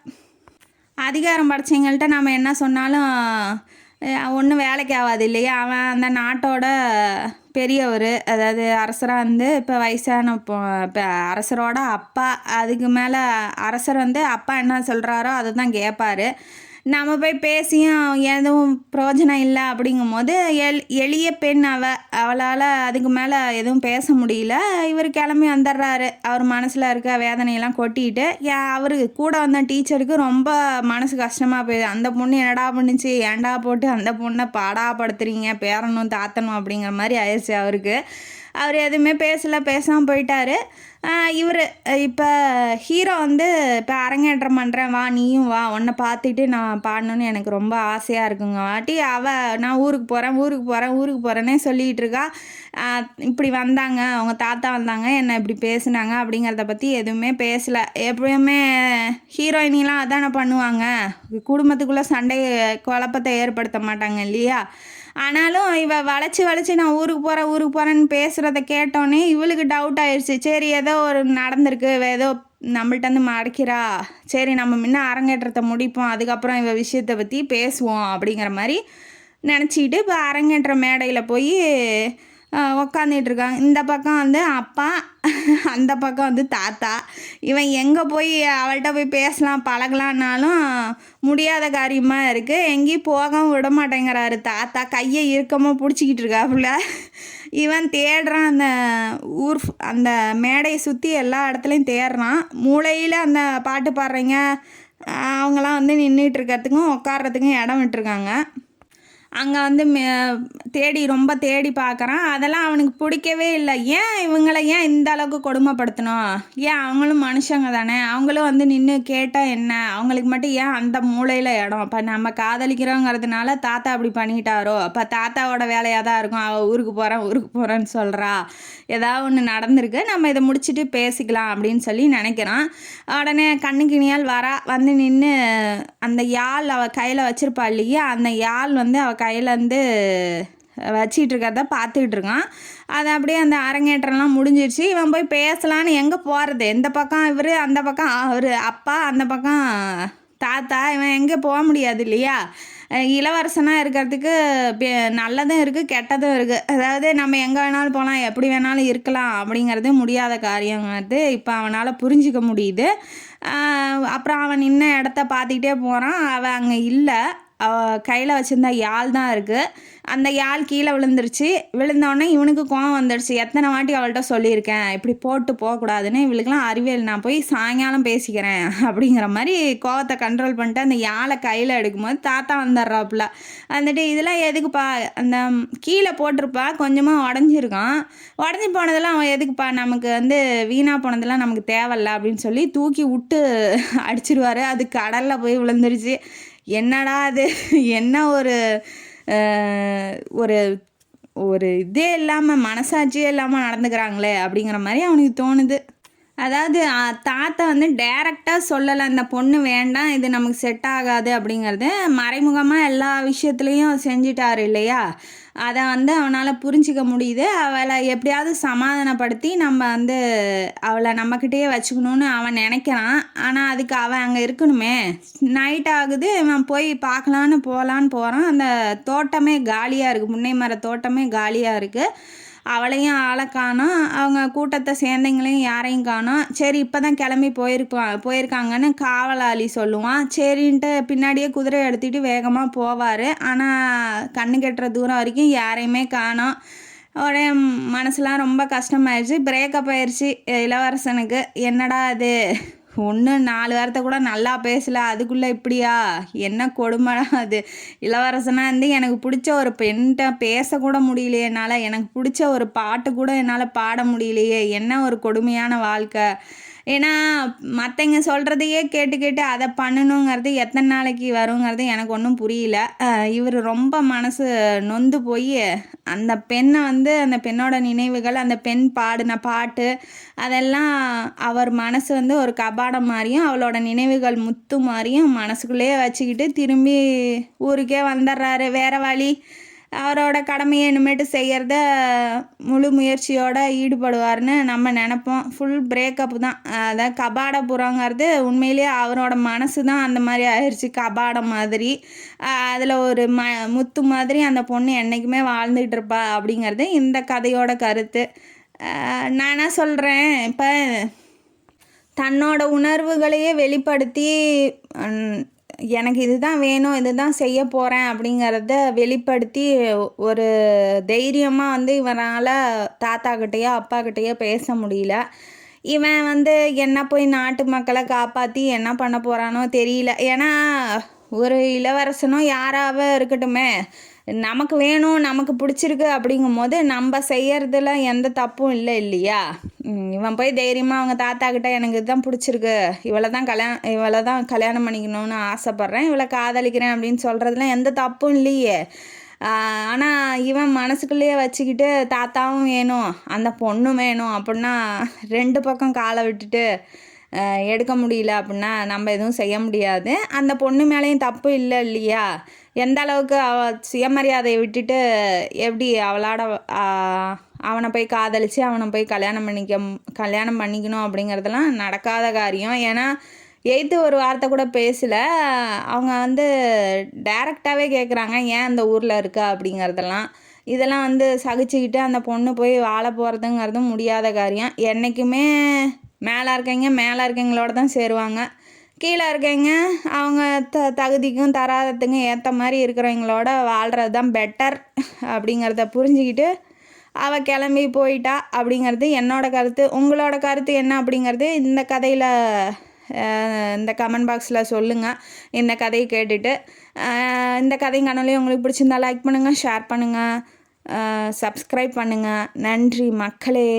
அதிகாரம் படைச்சவங்கள்ட்ட நம்ம என்ன சொன்னாலும் ஒன்றும் வேலைக்கு ஆகாது இல்லையா. அவன் அந்த நாட்டோட பெரியவர், அதாவது அரசராக வந்து இப்போ வயசான இப்போ அரசரோட அப்பா, அதுக்கு மேலே அரசர் வந்து அப்பா என்ன சொல்கிறாரோ அதை தான் கேட்பார். நம்ம போய் பேசியும் எதுவும் பிரயோஜனம் இல்லை அப்படிங்கும் போது எளிய பெண் அவளால் அதுக்கு மேலே எதுவும் பேச முடியல. இவர் கிளம்பி வந்துடுறாரு. அவர் மனசில் இருக்க வேதனையெல்லாம் கொட்டிட்டு அவர் கூட வந்த டீச்சருக்கு ரொம்ப மனசு கஷ்டமாக போயிடுது. அந்த பொண்ணு என்னடா பண்ணுச்சு, ஏண்டா போட்டு அந்த பொண்ணை பாடாப்படுத்துறீங்க, பேரணும் தாத்தணும் அப்படிங்கிற மாதிரி ஆயிடுச்சு அவருக்கு. அவர் எதுவுமே பேசாமல் போயிட்டார். இவர் இப்போ ஹீரோ வந்து இப்போ அரங்கேற்றம் பண்ணுறேன், வா நீயும் வா, உன்னை பார்த்துட்டு நான் பாடணுன்னு எனக்கு ரொம்ப ஆசையாக இருக்குங்க வாட்டி. நான் ஊருக்கு போகிறேன்னே சொல்லிகிட்டு இருக்கா. இப்படி வந்தாங்க, அவங்க தாத்தா வந்தாங்க, என்னை இப்படி பேசுனாங்க அப்படிங்கிறத பற்றி எதுவுமே பேசலை. எப்பயுமே ஹீரோயினிலாம் அதானே பண்ணுவாங்க, குடும்பத்துக்குள்ளே சண்டை குழப்பத்தை ஏற்படுத்த மாட்டாங்க இல்லையா. ஆனாலும் வளைச்சி நான் ஊருக்கு போகிறேன்னு பேசுகிறத கேட்டோன்னே இவளுக்கு டவுட் ஆயிடுச்சு. சரி ஏதோ ஒரு நடந்திருக்கு, ஏதோ நம்மள்ட்ட வந்து மறைக்கிறா, சரி நம்ம முன்ன அரங்கேற்றத்தை முடிப்போம், அதுக்கப்புறம் விஷயத்தை பற்றி பேசுவோம் அப்படிங்கிற மாதிரி நினச்சிக்கிட்டு இப்போ அரங்கேற்ற மேடையில் போய் உக்காந்துட்டு இருக்காங்க. இந்த பக்கம் வந்து அப்பா, அந்த பக்கம் வந்து தாத்தா. இவன் எங்கே போய் அவள்கிட்ட போய் பேசலாம் பழகலான்னாலும் முடியாத காரியமாக இருக்குது. எங்கேயும் போகவும் விட மாட்டேங்கிறாரு தாத்தா. கையை இறுக்கமாக பிடிச்சிக்கிட்டு இருக்காப்புல. இவன் தேடுறான், அந்த மேடையை சுற்றி எல்லா இடத்துலையும் தேடுறான். மூளையில் அந்த பாட்டு பாடுறீங்க அவங்களாம் வந்து நின்றுட்டு இருக்கிறதுக்கும் உட்கார்றதுக்கும் இடம் விட்டுருக்காங்க. அங்கே வந்து ரொம்ப தேடி பார்க்குறான். அதெல்லாம் அவனுக்கு பிடிக்கவே இல்லை. ஏன் இந்த அளவுக்கு கொடுமைப்படுத்தணும், ஏன் அவங்களும் மனுஷங்க தானே, அவங்களும் வந்து நின்று கேட்டால் என்ன, அவங்களுக்கு மட்டும் ஏன் அந்த மூளையில் இடம். இப்போ நம்ம காதலிக்கிறோங்கிறதுனால தாத்தா அப்படி பண்ணிட்டாரோ, அப்போ தாத்தாவோட வேலையாக தான் இருக்கும். அவள் ஊருக்கு போகிறேன்னு சொல்கிறா, ஏதாவது ஒன்று நடந்திருக்கு, நம்ம இதை முடிச்சுட்டு பேசிக்கலாம் அப்படின்னு சொல்லி நினைக்கிறான். உடனே கண்ணுக்கினியால் வந்து நின்று அந்த யாழ் அவள் கையில் வச்சுருப்பா இல்லையா, அந்த யாழ் வந்து அவள் கையிலேருந்து வச்சிட்டு இருக்கிறத பார்த்துக்கிட்டு இருக்கான். அது அப்படியே அந்த அரங்கேற்றம்லாம் முடிஞ்சிருச்சு. இவன் போய் பேசலான்னு எங்கே போகிறது, இந்த பக்கம் இவர், அந்த பக்கம் அவர் அப்பா, அந்த பக்கம் தாத்தா. இவன் எங்கே போக முடியாது இல்லையா. இளவரசனாக இருக்கிறதுக்கு நல்லதும் இருக்குது கெட்டதும் இருக்குது. அதாவது நம்ம எங்கே வேணாலும் போகலாம், எப்படி வேணாலும் இருக்கலாம் அப்படிங்கிறது முடியாத காரியங்கிறது இப்போ அவனால் புரிஞ்சிக்க முடியுது. அப்புறம் அவன் நின்ன இடத்த பார்த்துக்கிட்டே போகிறான். அவன் அங்கே இல்லை, கையில் வச்சுருந்த யாழ் தான் இருக்குது. அந்த யாழ் கீழே விழுந்தோடனே இவனுக்கு கோவம் வந்துடுச்சு. எத்தனை வாட்டி அவள்கிட்ட சொல்லியிருக்கேன் இப்படி போட்டு போகக்கூடாதுன்னு, இவளுக்கெல்லாம் அறிவியல், நான் போய் சாயங்காலம் பேசிக்கிறேன் அப்படிங்கிற மாதிரி கோவத்தை கண்ட்ரோல் பண்ணிட்டு அந்த யாழை கையில் எடுக்கும்போது தாத்தா வந்துடுறாப்புல. வந்துட்டு இதெல்லாம் எதுக்குப்பா, அந்த கீழே போட்டிருப்பா கொஞ்சமாக உடஞ்சி போனதெல்லாம் அவன் எதுக்குப்பா, நமக்கு வந்து வீணாக போனதெல்லாம் நமக்கு தேவையில்ல அப்படின்னு சொல்லி தூக்கி விட்டு அடிச்சிடுவார். அது கடலில் போய் விழுந்துருச்சு. என்னடா அது, என்ன ஒரு ஒரு ஒரு இதே இல்லாமல் மனசாட்சியே இல்லாமல் நடந்துக்கிறாங்களே அப்படிங்கிற மாதிரி அவனுக்கு தோணுது. அதாவது தாத்தா வந்து டைரெக்டாக சொல்லலை, இந்த பொண்ணு வேண்டாம், இது நமக்கு செட் ஆகாது அப்படிங்கிறது. மறைமுகமாக எல்லா விஷயத்துலேயும் செஞ்சிட்டாரு இல்லையா. அதை வந்து அவனால் புரிஞ்சிக்க முடியுது. அவளை எப்படியாவது சமாதானப்படுத்தி நம்ம வந்து அவளை நம்மக்கிட்டேயே வச்சுக்கணுன்னு அவன் நினைக்கிறான். ஆனால் அதுக்கு அவன் அங்கே இருக்கணுமே. நைட் ஆகுது, இவன் போய் பார்க்கலான்னு போகலான்னு போகிறான். அந்த தோட்டமே காலியாக இருக்குது, முன்னை மர தோட்டமே காலியாக இருக்குது. அவளையும் ஆளை காணோம், அவங்க கூட்டத்தை சேர்ந்தவங்களையும் யாரையும் காணோம். சரி இப்போ தான் கிளம்பி போயிருக்காங்கன்னு காவலாளி சொல்லுவான். சரின்ட்டு பின்னாடியே குதிரை எடுத்துகிட்டு வேகமாக போவார். ஆனால் கண்ணு கெட்டுற தூரம் வரைக்கும் யாரையுமே காணோம். உடனே மனசுலாம் ரொம்ப கஷ்டமாயிடுச்சு. பிரேக்கப் ஆயிடுச்சு இளவரசனுக்கு. என்னடா அது, ஒன்று 4 வாரத்தை கூட நல்லா பேசல, அதுக்குள்ளே இப்படியா, என்ன கொடுமைடா அது. இளவரசனாக இருந்து எனக்கு பிடிச்ச ஒரு பெண்கிட்ட பேசக்கூட முடியலையே என்னால், எனக்கு பிடிச்ச ஒரு பாட்டு கூட என்னால் பாட முடியலையே, என்ன ஒரு கொடுமையான வாழ்க்கை. ஏன்னா மற்றவங்க சொல்கிறதையே கேட்டு கேட்டு அதை பண்ணணுங்கிறது எத்தனை நாளைக்கு வருங்கிறது எனக்கு ஒன்றும் புரியல. இவர் ரொம்ப மனசு நொந்து போய் அந்த பெண்ணை அந்த பெண்ணோட நினைவுகள், அந்த பெண் பாடின பாட்டு, அதெல்லாம் அவர் மனசு ஒரு கபாடம் மாதிரியும் அவளோட நினைவுகள் முத்து மாதிரியும் மனசுக்குள்ளேயே வச்சுக்கிட்டு திரும்பி ஊருக்கே வந்துடுறாரு. வேறு வழி, அவரோட கடமையை இனிமேட்டு செய்கிறத முழு முயற்சியோடு ஈடுபடுவார்னு நம்ம நினப்போம். ஃபுல் பிரேக்கப்பு தான். அதான் கபாடபுரங்கிறது உண்மையிலேயே அவரோட மனசு தான் அந்த மாதிரி ஆயிடுச்சு, கபாடம் மாதிரி. அதில் ஒரு முத்து மாதிரி அந்த பொண்ணு என்றைக்குமே வாழ்ந்துகிட்டு இருப்பா அப்படிங்கிறது இந்த கதையோட கருத்து. நான் என்ன சொல்கிறேன், இப்போ தன்னோட உணர்வுகளையே வெளிப்படுத்தி எனக்கு இதுதான் வேணும், இதுதான் செய்ய போகிறேன் அப்படிங்கிறத வெளிப்படுத்தி ஒரு தைரியமாக இவனால் தாத்தாக்கிட்டேயோ அப்பாக்கிட்டேயோ பேச முடியல. இவன் என்ன போய் நாட்டு மக்களை காப்பாற்றி என்ன பண்ண போகிறானோ தெரியல. ஏன்னா ஒரு இளவரசனோ யாராவது இருக்கட்டுமே, நமக்கு வேணும், நமக்கு பிடிச்சிருக்கு அப்படிங்கும்போது நம்ம செய்யறதுல எந்த தப்பும் இல்லை இல்லையா. இவன் போய் தைரியமாக அவங்க தாத்தாக்கிட்ட எனக்கு இதுதான் பிடிச்சிருக்கு, இவளை தான் கல்யாணம் பண்ணிக்கணும்னு ஆசைப்பட்றேன், இவளை காதலிக்கிறேன் அப்படின்னு சொல்கிறதுலாம் எந்த தப்பும் இல்லையே. ஆனால் இவன் மனசுக்குள்ளேயே வச்சுக்கிட்டு தாத்தாவும் வேணும் அந்த பொண்ணும் வேணும் அப்படின்னா 2 பக்கம் காலை விட்டுட்டு எடுக்க முடியல அப்படின்னா நம்ம எதுவும் செய்ய முடியாது. அந்த பொண்ணு மேலேயும் தப்பு இல்லை இல்லையா. எந்த அளவுக்கு சுயமரியாதையை விட்டுட்டு எப்படி அவனை போய் காதலித்து அவனை போய் கல்யாணம் பண்ணிக்கணும் அப்படிங்கிறதெல்லாம் நடக்காத காரியம். ஏன்னா எய்த்து ஒரு வார்த்தை கூட பேசலை. அவங்க டைரெக்டாகவே கேட்குறாங்க ஏன் அந்த ஊரில் இருக்கா அப்படிங்கிறதெல்லாம். இதெல்லாம் சகிச்சுக்கிட்டு அந்த பொண்ணு போய் வாழ போகிறதுங்கிறதும் முடியாத காரியம். என்றைக்குமே மேலே இருக்கவங்களோட தான் சேருவாங்க, கீழே இருக்கவங்க அவங்க தகுதிக்கும் தராதத்துக்கும் ஏற்ற மாதிரி இருக்கிறவங்களோட வாழ்கிறது தான் பெட்டர் அப்படிங்கிறத புரிஞ்சுக்கிட்டு அவள் கிளம்பி போயிட்டா அப்படிங்கிறது என்னோடய கருத்து. உங்களோட கருத்து என்ன அப்படிங்கிறது இந்த கதையில் இந்த கமெண்ட் பாக்ஸில் சொல்லுங்கள். இந்த கதையை கேட்டுட்டு இந்த கதையும் கனவுலையும் உங்களுக்கு பிடிச்சிருந்தா லைக் பண்ணுங்கள், ஷேர் பண்ணுங்கள், சப்ஸ்கிரைப் பண்ணுங்கள். நன்றி மக்களே.